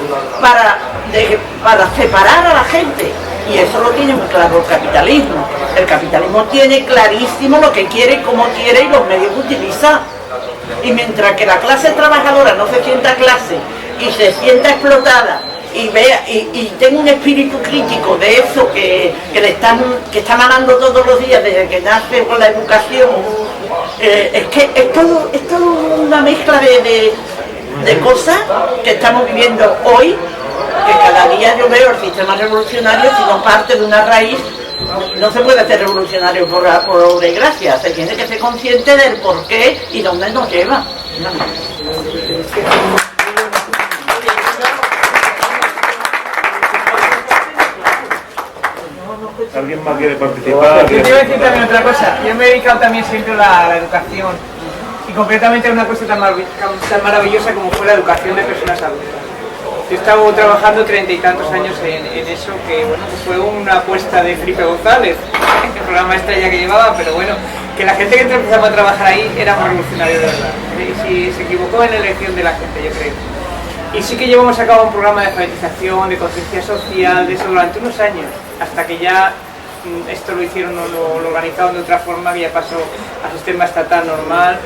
para separar a la gente. Y eso lo tiene muy claro el capitalismo. El capitalismo tiene clarísimo lo que quiere, cómo quiere y los medios que utiliza. Y mientras que la clase trabajadora no se sienta clase y se sienta explotada y vea y tenga un espíritu crítico de eso que está manando todos los días desde que nace con la educación, es todo una mezcla de cosas que estamos viviendo hoy, que cada día yo veo el sistema revolucionario, si no parte de una raíz. No se puede ser revolucionario por obra y gracia, se tiene que ser consciente del porqué y dónde nos lleva. ¿Alguien más quiere participar? Yo te iba a decir también otra cosa. Yo me he dedicado también siempre a la educación y concretamente a una cosa tan maravillosa como fue la educación de personas adultas. Yo he estado trabajando 30 y tantos años en eso, que bueno, fue una apuesta de Felipe González, el programa estrella que llevaba, pero bueno, que la gente que empezaba a trabajar ahí era más revolucionario de verdad. Y se equivocó en la elección de la gente, yo creo. Y sí que llevamos a cabo un programa de alfabetización, de conciencia social, de eso durante unos años, hasta que ya esto lo hicieron, lo organizaron de otra forma, que ya pasó al sistema estatal normal.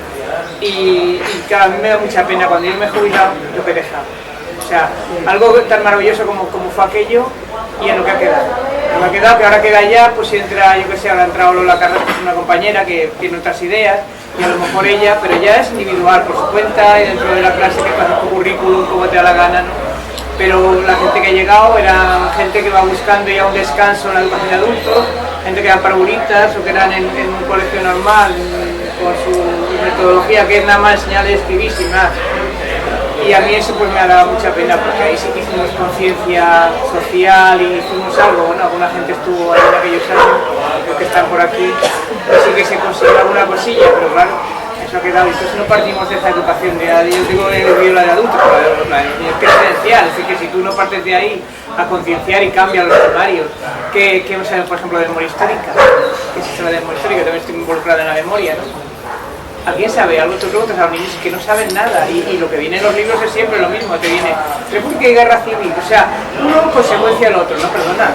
Y claro, a mí me da mucha pena cuando yo me he jubilado lo que he dejado. O sea, algo tan maravilloso como fue aquello y en lo que ha quedado. Lo que ha quedado, que ahora queda ya, pues si entra, yo que sé, ahora ha entrado Lola Carrasco, que es una compañera que tiene otras ideas, y a lo mejor ella, pero ya es individual por su cuenta y dentro de la clase que pasa tu currículum como te da la gana, ¿no? Pero la gente que ha llegado era gente que va buscando ya un descanso en la educación de adultos, gente que eran parvulitas o que eran en un colegio normal, con su metodología que es nada más enseñar a escribir sin más. Y a mí eso pues me ha dado mucha pena, porque ahí sí que hicimos conciencia social y hicimos algo. Bueno, alguna gente estuvo ahí en aquellos años, creo que están por aquí, y sí que se consiguió alguna cosilla, pero claro, eso ha quedado. Entonces no partimos de esa educación de, yo digo la de adultos, la presencial, así que si tú no partes de ahí a concienciar y cambiar los primarios, que no sabemos, por ejemplo, de memoria histórica, que si se sabe de memoria histórica, también estoy involucrada en la memoria, ¿no? ¿Alguien sabe algo? Tú preguntas a los niños que no saben nada y lo que viene en los libros es siempre lo mismo, te viene república y guerra civil, o sea, uno consecuencia del otro, no perdona.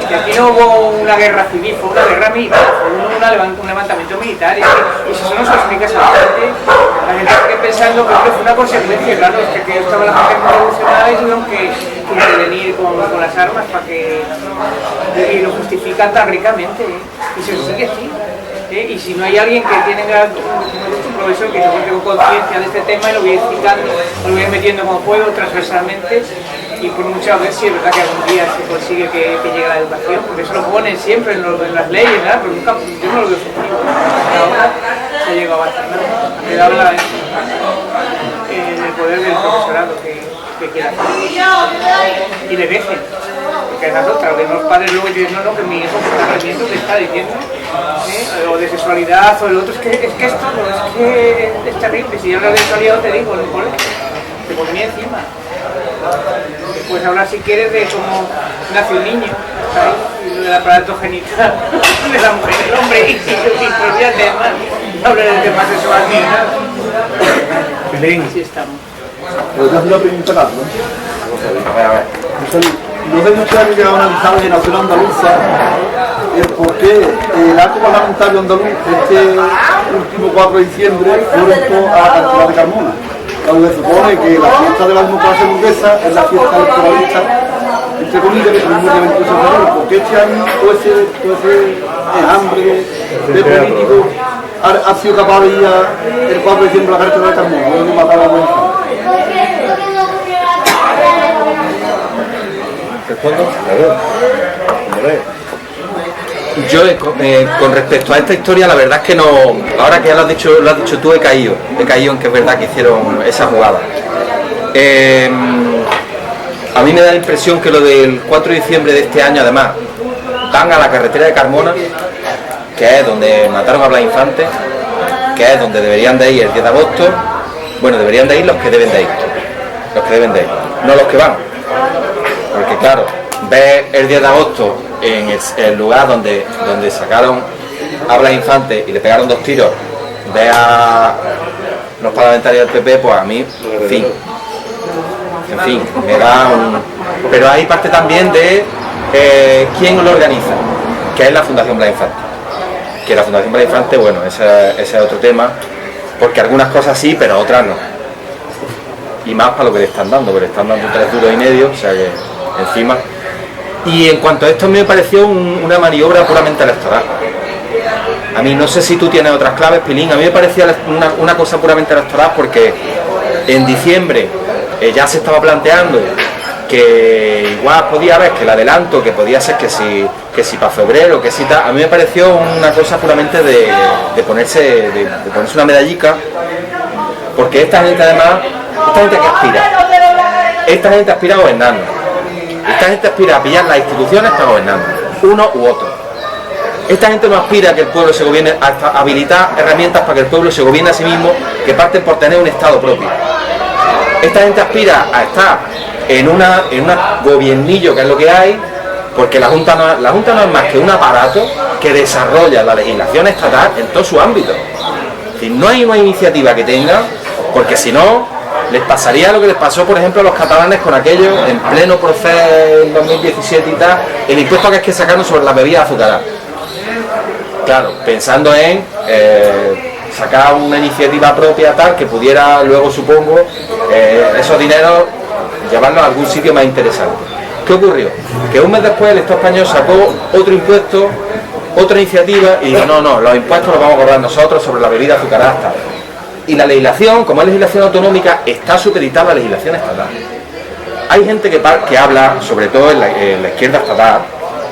Que aquí no hubo una guerra civil, fue una guerra militar, fue un levantamiento militar, y si eso no se lo explicas a la gente sigue pensando que fue una consecuencia, claro, es que estaba la gente revolucionada y tuvieron que intervenir con las armas para que, y lo justifican tan ricamente, y se sigue así. Y si no hay alguien que tenga un profesor que se con conciencia de este tema y lo voy explicando, lo voy metiendo como puedo transversalmente, y por muchas veces sí es verdad que algún día se consigue que llegue a la educación, porque eso lo ponen siempre en las leyes, ¿verdad? Pero nunca, yo no lo veo efectivo. Hasta ahora se ha llegado a hacer nada. Ha quedado en el poder del profesorado que quiera hacer. Y le dejen. Porque es la otra, que los padres luego dicen, no, que mi hijo se está repitiendo, te está diciendo, o de sexualidad, o el otro, es que es todo, es que es terrible. Si hablas de sexualidad te digo, en el colegio, te ponía encima. Pues hablar si quieres de cómo nace un niño, ¿sabes? Del aparato genital de la mujer, del hombre, y olvídate más, no hablar del tema sexual ni nada. Así estamos. Pero yo hago una pregunta rápida, ¿no? A ver. No sé mucho que llegado a analizar la generación andaluza, por qué el acto parlamentario andaluz este último 4 de diciembre fue orientado a la Catedral de Carmona. Donde se supone que la fiesta de la democracia burguesa es la fiesta electoralista, entre comillas, que tenemos el 28 de febrero. ¿Por qué este año todo ese hambre de políticos ha sido capaz de ir el 4 de diciembre a la Catedral de Carmona? ¿Dónde mataba a la Yo con respecto a esta historia, la verdad es que no, ahora que ya lo has dicho tú, he caído en que es verdad que hicieron esa jugada. A mí me da la impresión que lo del 4 de diciembre de este año, además, van a la carretera de Carmona, que es donde mataron a Blas Infante, que es donde deberían de ir el 10 de agosto, bueno, deberían de ir los que deben de ir, no los que van. Porque claro, ves el 10 de agosto en el lugar donde sacaron a Blas Infante y le pegaron 2 tiros, ves a los parlamentarios del PP, pues a mí, en fin, me da un... Pero hay parte también de quién lo organiza, que es la Fundación Blas Infante. Que la Fundación Blas Infante, bueno, ese es otro tema, porque algunas cosas sí, pero otras no. Y más para lo que le están dando, porque le están dando 3 duros y medio, o sea que encima. Y en cuanto a esto me pareció una maniobra puramente electoral. A mí no sé si tú tienes otras claves, Pilín, a mí me parecía una cosa puramente electoral porque en diciembre ya se estaba planteando que igual podía haber que el adelanto, que podía ser que si para febrero, que si tal. A mí me pareció una cosa puramente de ponerse una medallica, porque esta gente además, esta gente aspira a gobernarnos. Esta gente aspira a pillar las instituciones para gobernar, uno u otro. Esta gente no aspira a que el pueblo se gobierne, a habilitar herramientas para que el pueblo se gobierne a sí mismo, que parten por tener un Estado propio. Esta gente aspira a estar en una gobiernillo, que es lo que hay, porque la Junta no es más que un aparato que desarrolla la legislación estatal en todo su ámbito. Es decir, no hay una iniciativa que tenga, porque si no, les pasaría lo que les pasó, por ejemplo, a los catalanes con aquello en pleno proceso en 2017 y tal, el impuesto que es que sacaron sobre las bebidas azucaradas. Claro, pensando en sacar una iniciativa propia tal que pudiera luego, supongo, esos dineros llevarlos a algún sitio más interesante. ¿Qué ocurrió? Que un mes después el Estado español sacó otro impuesto, otra iniciativa y dijo, no, los impuestos los vamos a cobrar nosotros sobre la bebida azucarada tal. Y la legislación, como es legislación autonómica, está supeditada a la legislación estatal. Hay gente que habla, sobre todo en la izquierda estatal,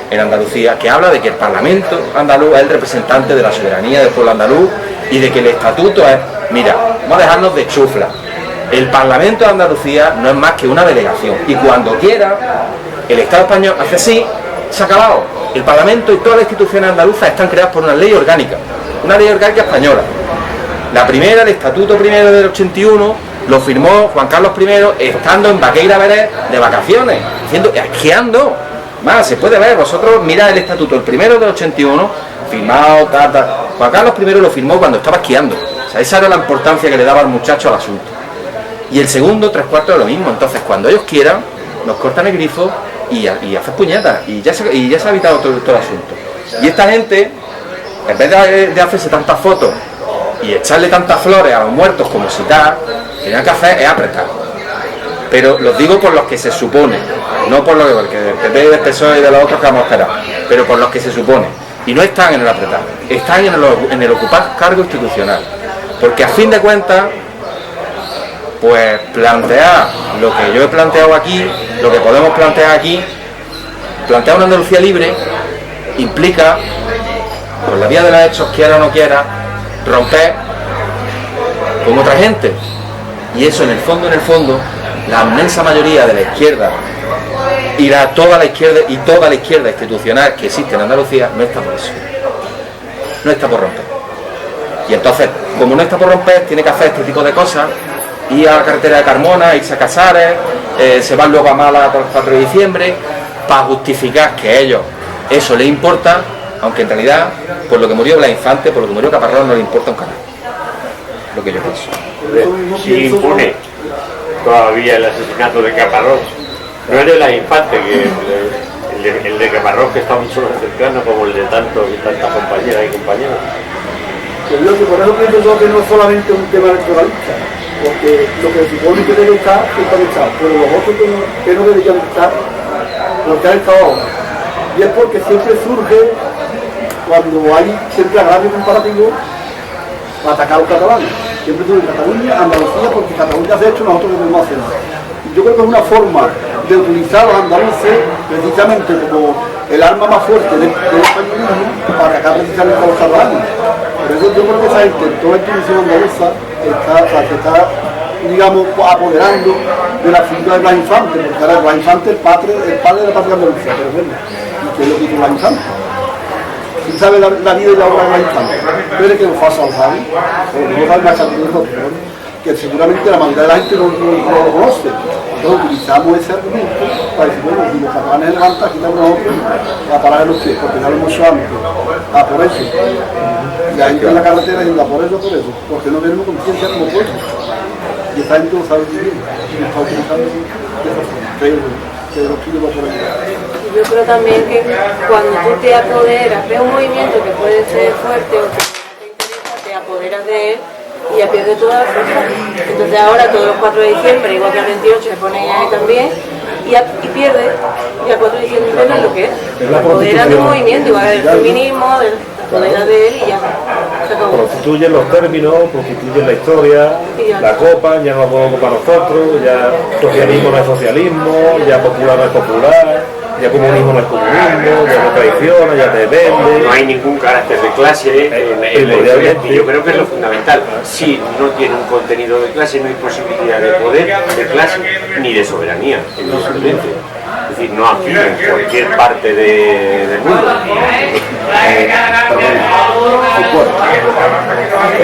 en Andalucía, que habla de que el Parlamento andaluz es el representante de la soberanía del pueblo andaluz y de que el estatuto es, mira, vamos a dejarnos de chufla. El Parlamento de Andalucía no es más que una delegación y cuando quiera, el Estado español hace así, se ha acabado. El Parlamento y todas las instituciones andaluzas están creadas por una ley orgánica española. La primera, el estatuto primero del 81, lo firmó Juan Carlos I estando en Baqueira Verés de vacaciones, esquiando. Más, se puede ver, vosotros mirad el estatuto, el primero del 81, firmado, Juan Carlos I lo firmó cuando estaba esquiando. O sea, esa era la importancia que le daba al muchacho al asunto. Y el segundo, 3/4 de lo mismo. Entonces, cuando ellos quieran, nos cortan el grifo y haces puñetas. Y ya se ha evitado todo el asunto. Y esta gente, en vez de hacerse tantas fotos y echarle tantas flores a los muertos como si tal, lo que tenían que hacer es apretar. Pero los digo por los que se supone, no por los que del PP, del PSOE y de los otros que vamos a esperar, pero por los que se supone. Y no están en el apretar, están en el ocupar cargo institucional. Porque a fin de cuentas, pues plantear lo que yo he planteado aquí, lo que podemos plantear aquí, plantear una Andalucía libre, implica, por la vía de los hechos, quiera o no quiera, romper con otra gente. Y eso en el fondo, la inmensa mayoría de la izquierda y toda la izquierda institucional que existe en Andalucía no está por eso. No está por romper. Y entonces, como no está por romper, tiene que hacer este tipo de cosas, ir a la carretera de Carmona, irse a Casares, se van luego a Málaga por el 4 de diciembre, para justificar que a ellos eso les importa, aunque en realidad, por lo que murió Blas Infante, por lo que murió Caparrós, no le importa un carajo. Lo que yo pienso. Si impune todavía el asesinato de Caparrós, no es de Blas Infante, que el de Caparrós, que está mucho más cercano, como el de tantas compañeras y compañeros. Yo digo que por eso pienso yo que no es solamente un tema electoralista, porque lo que se supone que debe estar, está echado, pero los otros que no deberían estar, porque han estado ahora. Y es porque siempre surge, cuando hay siempre agravio comparativo, para atacar a los catalanes. Siempre surge Cataluña, Andalucía, porque Cataluña hace hecho, nosotros debemos hacer. Yo creo que es una forma de utilizar a los andaluces precisamente como el arma más fuerte del españolismo para atacar precisamente a los catalanes. Por eso yo creo que esa gente, toda la institución andaluza se está, digamos, apoderando de la figura de Blas Infante, porque ahora Blas Infante es el padre de la patria andaluza, pero bueno, ¿y qué es lo que hizo Blas Infante? ¿Quién sabe la vida y la obra de Blas Infante? Pero es que lo pasa al sabe, o no lo sabe más que nosotros, que seguramente la mayoría de la gente no lo conoce. Entonces utilizamos ese argumento para decir, bueno, si los catalanes se levantan, quitamos nosotros a parar en los pies, porque ya lo hemos hecho antes, por eso. Y la gente en la carretera diciendo, por eso, porque no tenemos conciencia como pueblo. Y esta gente lo sabe vivir, y lo está utilizando de esa forma, que los tuyos va por ahí. Yo creo también que cuando tú te apoderas de un movimiento que puede ser fuerte o que te interesa, te apoderas de él y ya pierde toda la fuerza. Entonces ahora todos los 4 de diciembre, igual que el 28, se pone ahí también y pierde. Y el 4 de diciembre no es lo que es. Apodera de un movimiento, igual del feminismo, apodera de él y ya. Prostituyen los términos, prostituyen la historia, la copa, ya no la podemos para nosotros, ya socialismo no es socialismo, ya popular no es popular, ya comunismo no es comunismo, ya te traiciona, ya te vende. No hay ningún carácter de clase en la historia, y yo creo que es lo fundamental. Si no tiene un contenido de clase, no hay posibilidad de poder, de clase, ni de soberanía, evidentemente. Es decir, no aquí, en cualquier parte del mundo.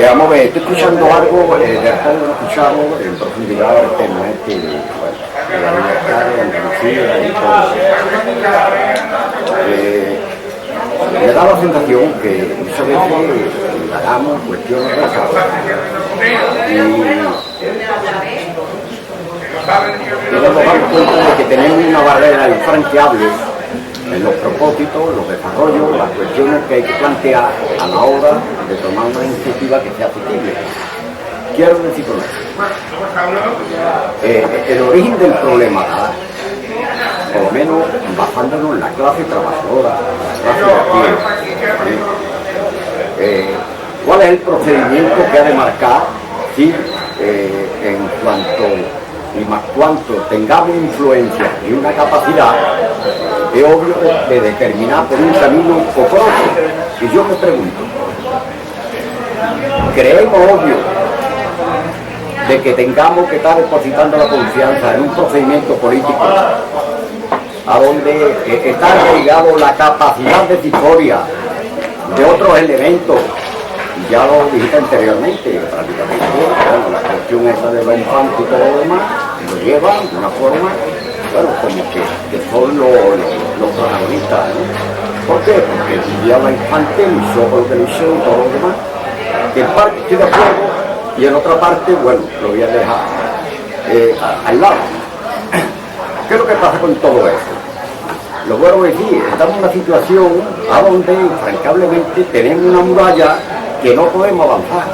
Vamos a ver, estoy escuchando algo, de verdad lo he escuchado en profundidad el tema de la libertad de Andalucía y todo. Me da la sensación que muchas veces indagamos cuestiones de esa y nos damos cuenta de que tenemos una barrera infranqueable en los propósitos, los desarrollos, las cuestiones que hay que plantear a la hora de tomar una iniciativa que sea factible. Quiero decir con esto, el origen del problema, por lo menos basándonos en la clase trabajadora, la clase de aquí, ¿cuál es el procedimiento que ha de marcar si en cuanto y más cuanto tengamos influencia y una capacidad, es obvio de determinar por un camino o por otro? Y yo me pregunto, ¿creemos obvio de que tengamos que estar depositando la confianza en un procedimiento político a donde está arraigado la capacidad de historia de otros elementos ya lo dijiste anteriormente, prácticamente, bueno, la cuestión esa de los infantes y todo lo demás, lo llevan de una forma, bueno, como que son los protagonistas, ¿no? ¿Por qué? Porque el día la infante luchó por lo que luchó y todo lo demás, que en parte estoy de acuerdo, y en otra parte, bueno, lo voy a dejar al lado. ¿Qué es lo que pasa con todo esto? Lo vuelvo a decir, estamos en una situación a donde, francamente, tenemos una muralla que no podemos avanzar.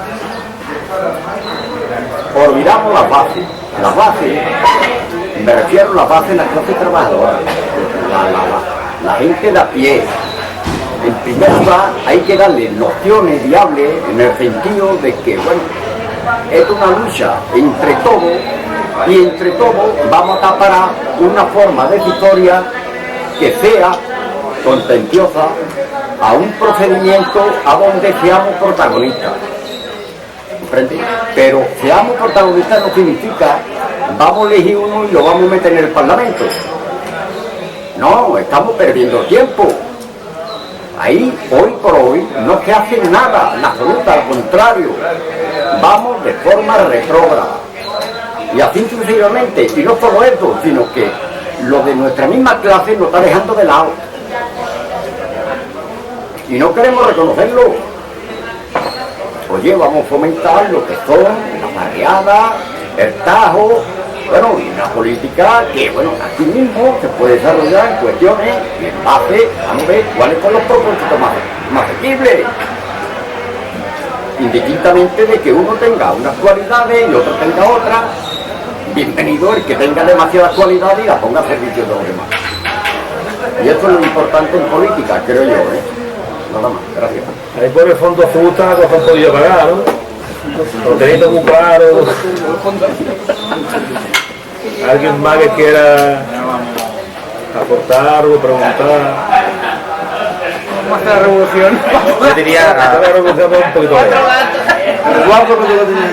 Olvidamos las bases. Las bases, me refiero a las bases de la clase trabajadora, la gente de a pie. En primer lugar, hay que darle nociones viables en el sentido de que, bueno, es una lucha entre todos y entre todos vamos a tapar una forma de historia que sea contenciosa a un procedimiento a donde seamos protagonistas. ¿Comprende? Pero seamos protagonistas no significa vamos a elegir uno y lo vamos a meter en el Parlamento. No, estamos perdiendo tiempo. Ahí, hoy por hoy, no se hace nada, en absoluto, al contrario, vamos de forma retrógrada. Y así sucesivamente, y no solo esto, sino que lo de nuestra misma clase nos está dejando de lado. Y no queremos reconocerlo. Oye, vamos a fomentar lo que son las barriadas, el tajo, bueno, y una política que, bueno, aquí mismo se puede desarrollar en cuestiones y en base, vamos a ver cuáles son los propósitos más asequibles. Indistintamente de que uno tenga unas cualidades y otro tenga otras, bienvenido el que tenga demasiadas cualidades y la ponga a servicio de los demás. Y eso es lo importante en política, creo yo, ¿eh? Nada más, gracias. Ahí por el fondo justa los han podido pagar, ¿no? Lo tenéis muy claro. ¿Alguien más que quiera aportar o preguntar? ¿Cómo está la revolución? Yo diría... La revolución es un poquito Igual como yo lo tenía.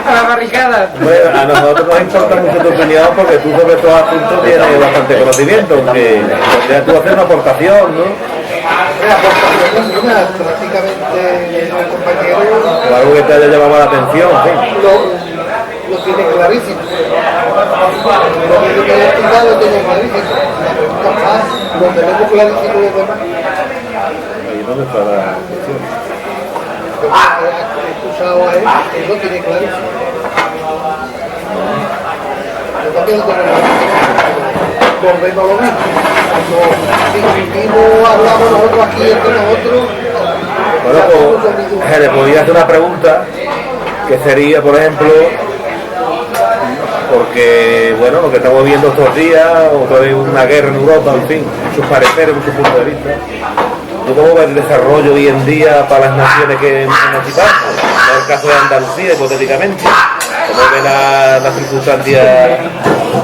A la barricada. Bueno, a nosotros nos importa mucho tu opinión porque tú sobre estos asuntos tienes bastante conocimiento, aunque ya tú haces una aportación, ¿no? La aportación ninguna, prácticamente el compañero O algo que te haya llamado la atención, sí. lo tiene clarísimo. Lo que haya estudiado lo tiene clarísimo. La pregunta más, lo tenemos clarísimo de demás. ¿Y dónde está la cuestión? Lo que ha expulsado a él, él lo tiene clarísimo. Yo también lo tengo clarísimo. Volvemos a lo mismo. Cuando discutimos, hablamos nosotros aquí entre nosotros. Bueno, pues le podía hacer una pregunta que sería, por ejemplo, porque, bueno, lo que estamos viendo estos días, otra vez una guerra en Europa, en fin, sus pareceres, muchos puntos de vista. ¿Tú cómo ves el desarrollo hoy en día para las naciones que emanciparse? En el caso de Andalucía, hipotéticamente. ¿Cómo ves las circunstancias,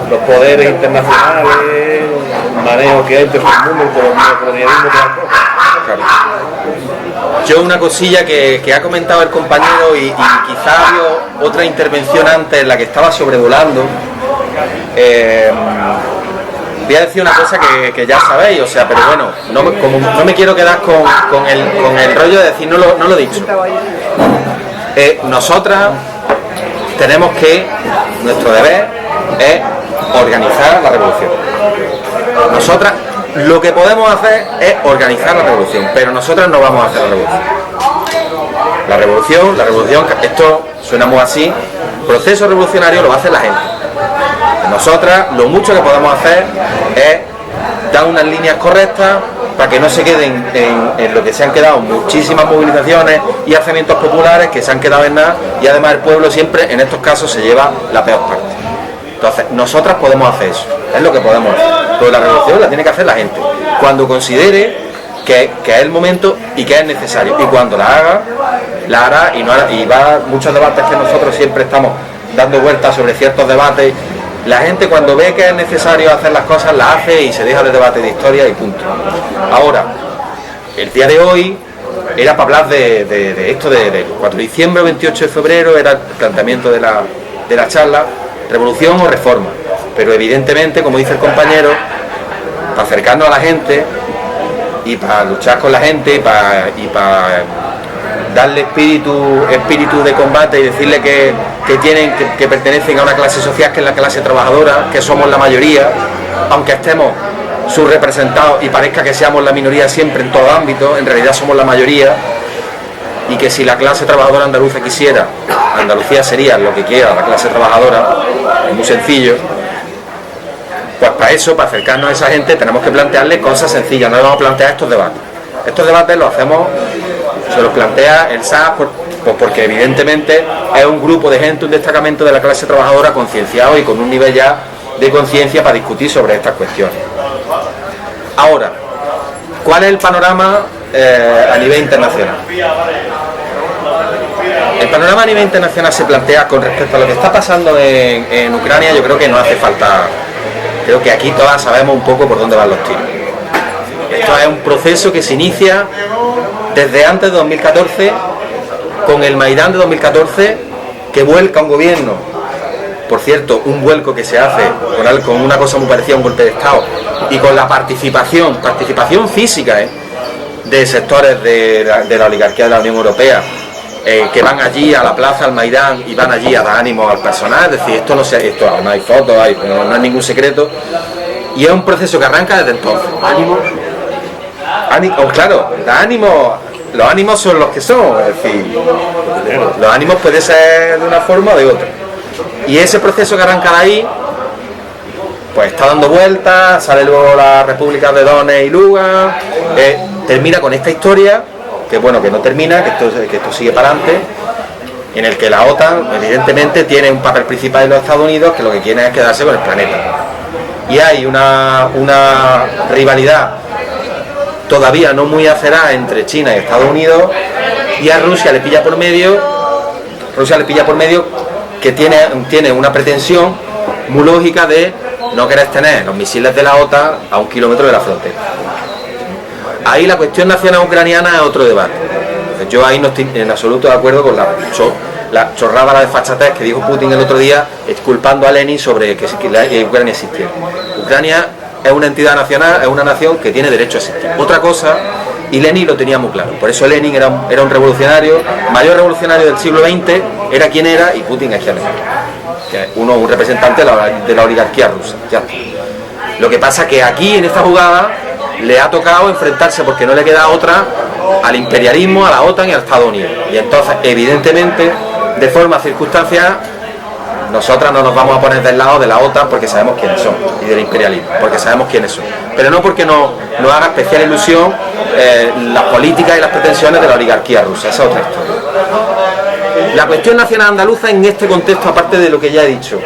los poderes internacionales, el manejo que hay entre el mundo, el colonialismo, todas las cosas? Claro. Yo una cosilla que ha comentado el compañero y quizá había otra intervención antes en la que estaba sobrevolando. Voy a decir una cosa que ya sabéis, o sea, pero bueno, como no me quiero quedar con el rollo de decir no lo he dicho. Nosotras tenemos que, nuestro deber es organizar la revolución. Nosotras lo que podemos hacer es organizar la revolución, pero nosotras no vamos a hacer la revolución. La revolución, esto suena muy así, proceso revolucionario lo va a hacer la gente. Nosotras lo mucho que podemos hacer es dar unas líneas correctas para que no se queden en lo que se han quedado muchísimas movilizaciones y alzamientos populares que se han quedado en nada, y además el pueblo siempre en estos casos se lleva la peor parte. Entonces nosotras podemos hacer eso, es lo que podemos hacer, pero la revolución la tiene que hacer la gente cuando considere que es el momento y que es necesario, y cuando la haga, la hará, y va muchos debates que nosotros siempre estamos dando vueltas sobre ciertos debates. La gente cuando ve que es necesario hacer las cosas, las hace y se deja de debate de historia y punto. Ahora, el día de hoy era para hablar de esto del 4 de diciembre o 28 de febrero, era el planteamiento de la charla, revolución o reforma. Pero evidentemente, como dice el compañero, para acercarnos a la gente, y para luchar con la gente y para darle espíritu de combate y decirle que pertenecen a una clase social que es la clase trabajadora, que somos la mayoría, aunque estemos subrepresentados y parezca que seamos la minoría siempre en todo ámbito, en realidad somos la mayoría, y que si la clase trabajadora andaluza quisiera, Andalucía sería lo que quiera la clase trabajadora, es muy sencillo. Pues para eso, para acercarnos a esa gente, tenemos que plantearles cosas sencillas, no le vamos a plantear estos debates. Estos debates los hacemos, se los plantea el SAS, pues porque evidentemente es un grupo de gente, un destacamento de la clase trabajadora concienciado y con un nivel ya de conciencia para discutir sobre estas cuestiones. Ahora, ¿cuál es el panorama a nivel internacional? El panorama a nivel internacional se plantea con respecto a lo que está pasando en Ucrania. Yo creo que no hace falta, creo que aquí todas sabemos un poco por dónde van los tiros. Esto es un proceso que se inicia desde antes de 2014, con el Maidán de 2014, que vuelca un gobierno, por cierto, un vuelco que se hace con una cosa muy parecida a un golpe de Estado, y con la participación física de sectores de la oligarquía de la Unión Europea, que van allí a la plaza, al Maidán, y van allí a dar ánimo al personal. Es decir, esto no hay fotos, no es ningún secreto, y es un proceso que arranca desde entonces. Claro, los ánimos son los que son, es decir, los ánimos pueden ser de una forma o de otra, y ese proceso que arranca de ahí pues está dando vueltas, sale luego la República de Donetsk y Lugansk, termina con esta historia, que bueno, que no termina, que esto sigue para adelante, en el que la OTAN evidentemente tiene un papel principal en los Estados Unidos, que lo que quiere es quedarse con el planeta, y hay una rivalidad todavía no muy acerada entre China y Estados Unidos, y a Rusia le pilla por medio que tiene una pretensión muy lógica de no querer tener los misiles de la OTAN a 1 kilómetro de la frontera. Ahí la cuestión nacional ucraniana es otro debate. Yo ahí no estoy en absoluto de acuerdo con la chorrada, la desfachatez que dijo Putin el otro día, culpando a Lenin sobre que Ucrania existiera. Ucrania es una entidad nacional, es una nación que tiene derecho a existir. Otra cosa, y Lenin lo tenía muy claro, por eso Lenin era un revolucionario, mayor revolucionario del siglo XX, era quien era, y Putin es quien es. Que es un representante de la oligarquía rusa. Ya. Lo que pasa es que aquí, en esta jugada, le ha tocado enfrentarse, porque no le queda otra, al imperialismo, a la OTAN y a Estados Unidos. Y entonces, evidentemente, de forma circunstancial, nosotras no nos vamos a poner del lado de la OTAN porque sabemos quiénes son, y del imperialismo, porque sabemos quiénes son. Pero no porque nos haga especial ilusión las políticas y las pretensiones de la oligarquía rusa. Esa es otra historia. La cuestión nacional andaluza en este contexto, aparte de lo que ya he dicho,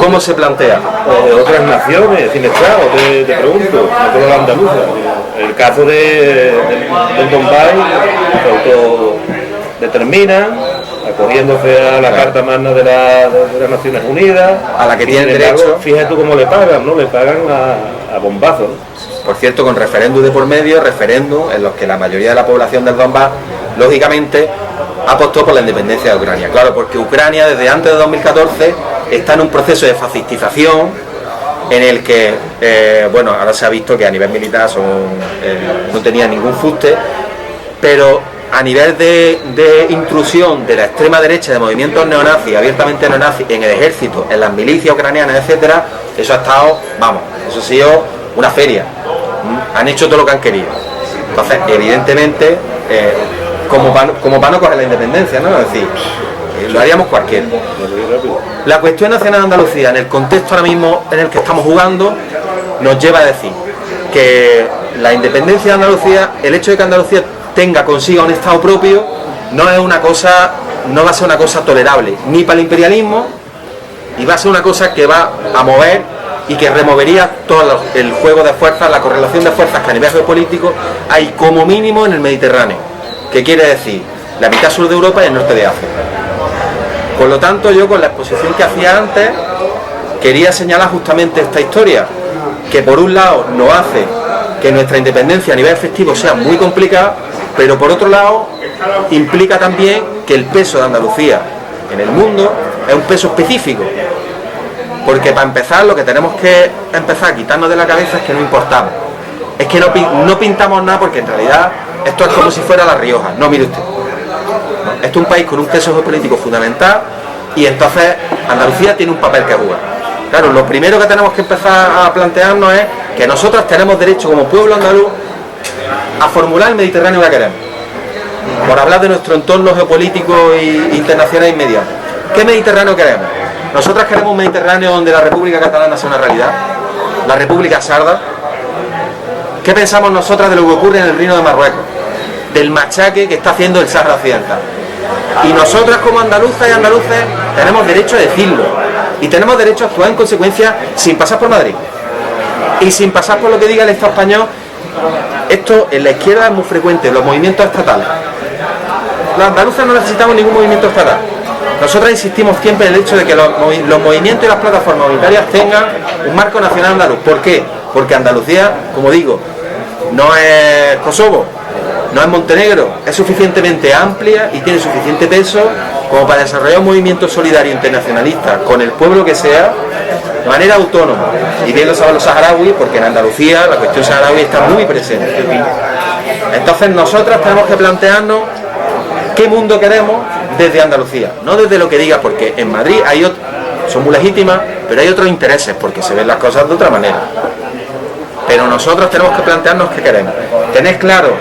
¿cómo se plantea? Otras naciones, sin Estado, te pregunto, no solo la andaluza. El caso del Donbass se autodetermina, acogiéndose a la Carta Magna de las Naciones Unidas, a la que tienen derecho. Fíjate tú cómo le pagan, ¿no? Le pagan a bombazos. Por cierto, con referéndum de por medio, referéndum en los que la mayoría de la población del Donbass, lógicamente, apostó por la independencia de Ucrania. Claro, porque Ucrania desde antes de 2014 está en un proceso de fascistización en el que, ahora se ha visto que a nivel militar no tenía ningún fuste, pero a nivel de intrusión de la extrema derecha, de movimientos neonazis, abiertamente neonazis, en el ejército, en las milicias ucranianas, etcétera, eso ha estado, eso ha sido una feria. Han hecho todo lo que han querido. Entonces, evidentemente, como para no coger la independencia, ¿no? Es decir, lo haríamos cualquiera. La cuestión nacional de Andalucía, en el contexto ahora mismo en el que estamos jugando, nos lleva a decir que la independencia de Andalucía, el hecho de que Andalucía tenga consigo un Estado propio, no va a ser una cosa tolerable ni para el imperialismo, y va a ser una cosa que va a mover y que removería todo el juego de fuerzas, la correlación de fuerzas que a nivel geopolítico hay como mínimo en el Mediterráneo, que quiere decir la mitad sur de Europa y el norte de África. Por lo tanto, yo con la exposición que hacía antes quería señalar justamente esta historia, que por un lado nos hace que nuestra independencia a nivel efectivo sea muy complicada, pero por otro lado implica también que el peso de Andalucía en el mundo es un peso específico, porque para empezar lo que tenemos que empezar a quitarnos de la cabeza es que no importamos. es que no pintamos nada, porque en realidad esto es como si fuera La Rioja. No, mire usted, no, esto es un país con un peso geopolítico fundamental, y entonces Andalucía tiene un papel que jugar. Claro, lo primero que tenemos que empezar a plantearnos es que nosotros tenemos derecho como pueblo andaluz a formular el Mediterráneo que queremos, por hablar de nuestro entorno geopolítico e internacional inmediato. ¿Qué Mediterráneo queremos? Nosotros queremos un Mediterráneo donde la República Catalana sea una realidad, la República Sarda. ¿Qué pensamos nosotras de lo que ocurre en el Reino de Marruecos? Del machaque que está haciendo el Sahara Occidental. Y nosotras como andaluzas y andaluces tenemos derecho a decirlo, y tenemos derecho a actuar en consecuencia sin pasar por Madrid y sin pasar por lo que diga el Estado español. Esto en la izquierda es muy frecuente, los movimientos estatales. Los andaluces no necesitamos ningún movimiento estatal. Nosotros insistimos siempre en el hecho de que los movimientos y las plataformas unitarias tengan un marco nacional andaluz. ¿Por qué? Porque Andalucía, como digo, no es Kosovo, no es Montenegro, es suficientemente amplia y tiene suficiente peso como para desarrollar un movimiento solidario internacionalista con el pueblo que sea, de manera autónoma. Y bien lo saben los saharauis, porque en Andalucía la cuestión saharaui está muy presente. Entonces nosotras tenemos que plantearnos qué mundo queremos desde Andalucía, no desde lo que diga, porque en Madrid son muy legítimas, pero hay otros intereses, porque se ven las cosas de otra manera. Pero nosotros tenemos que plantearnos qué queremos. Tened claro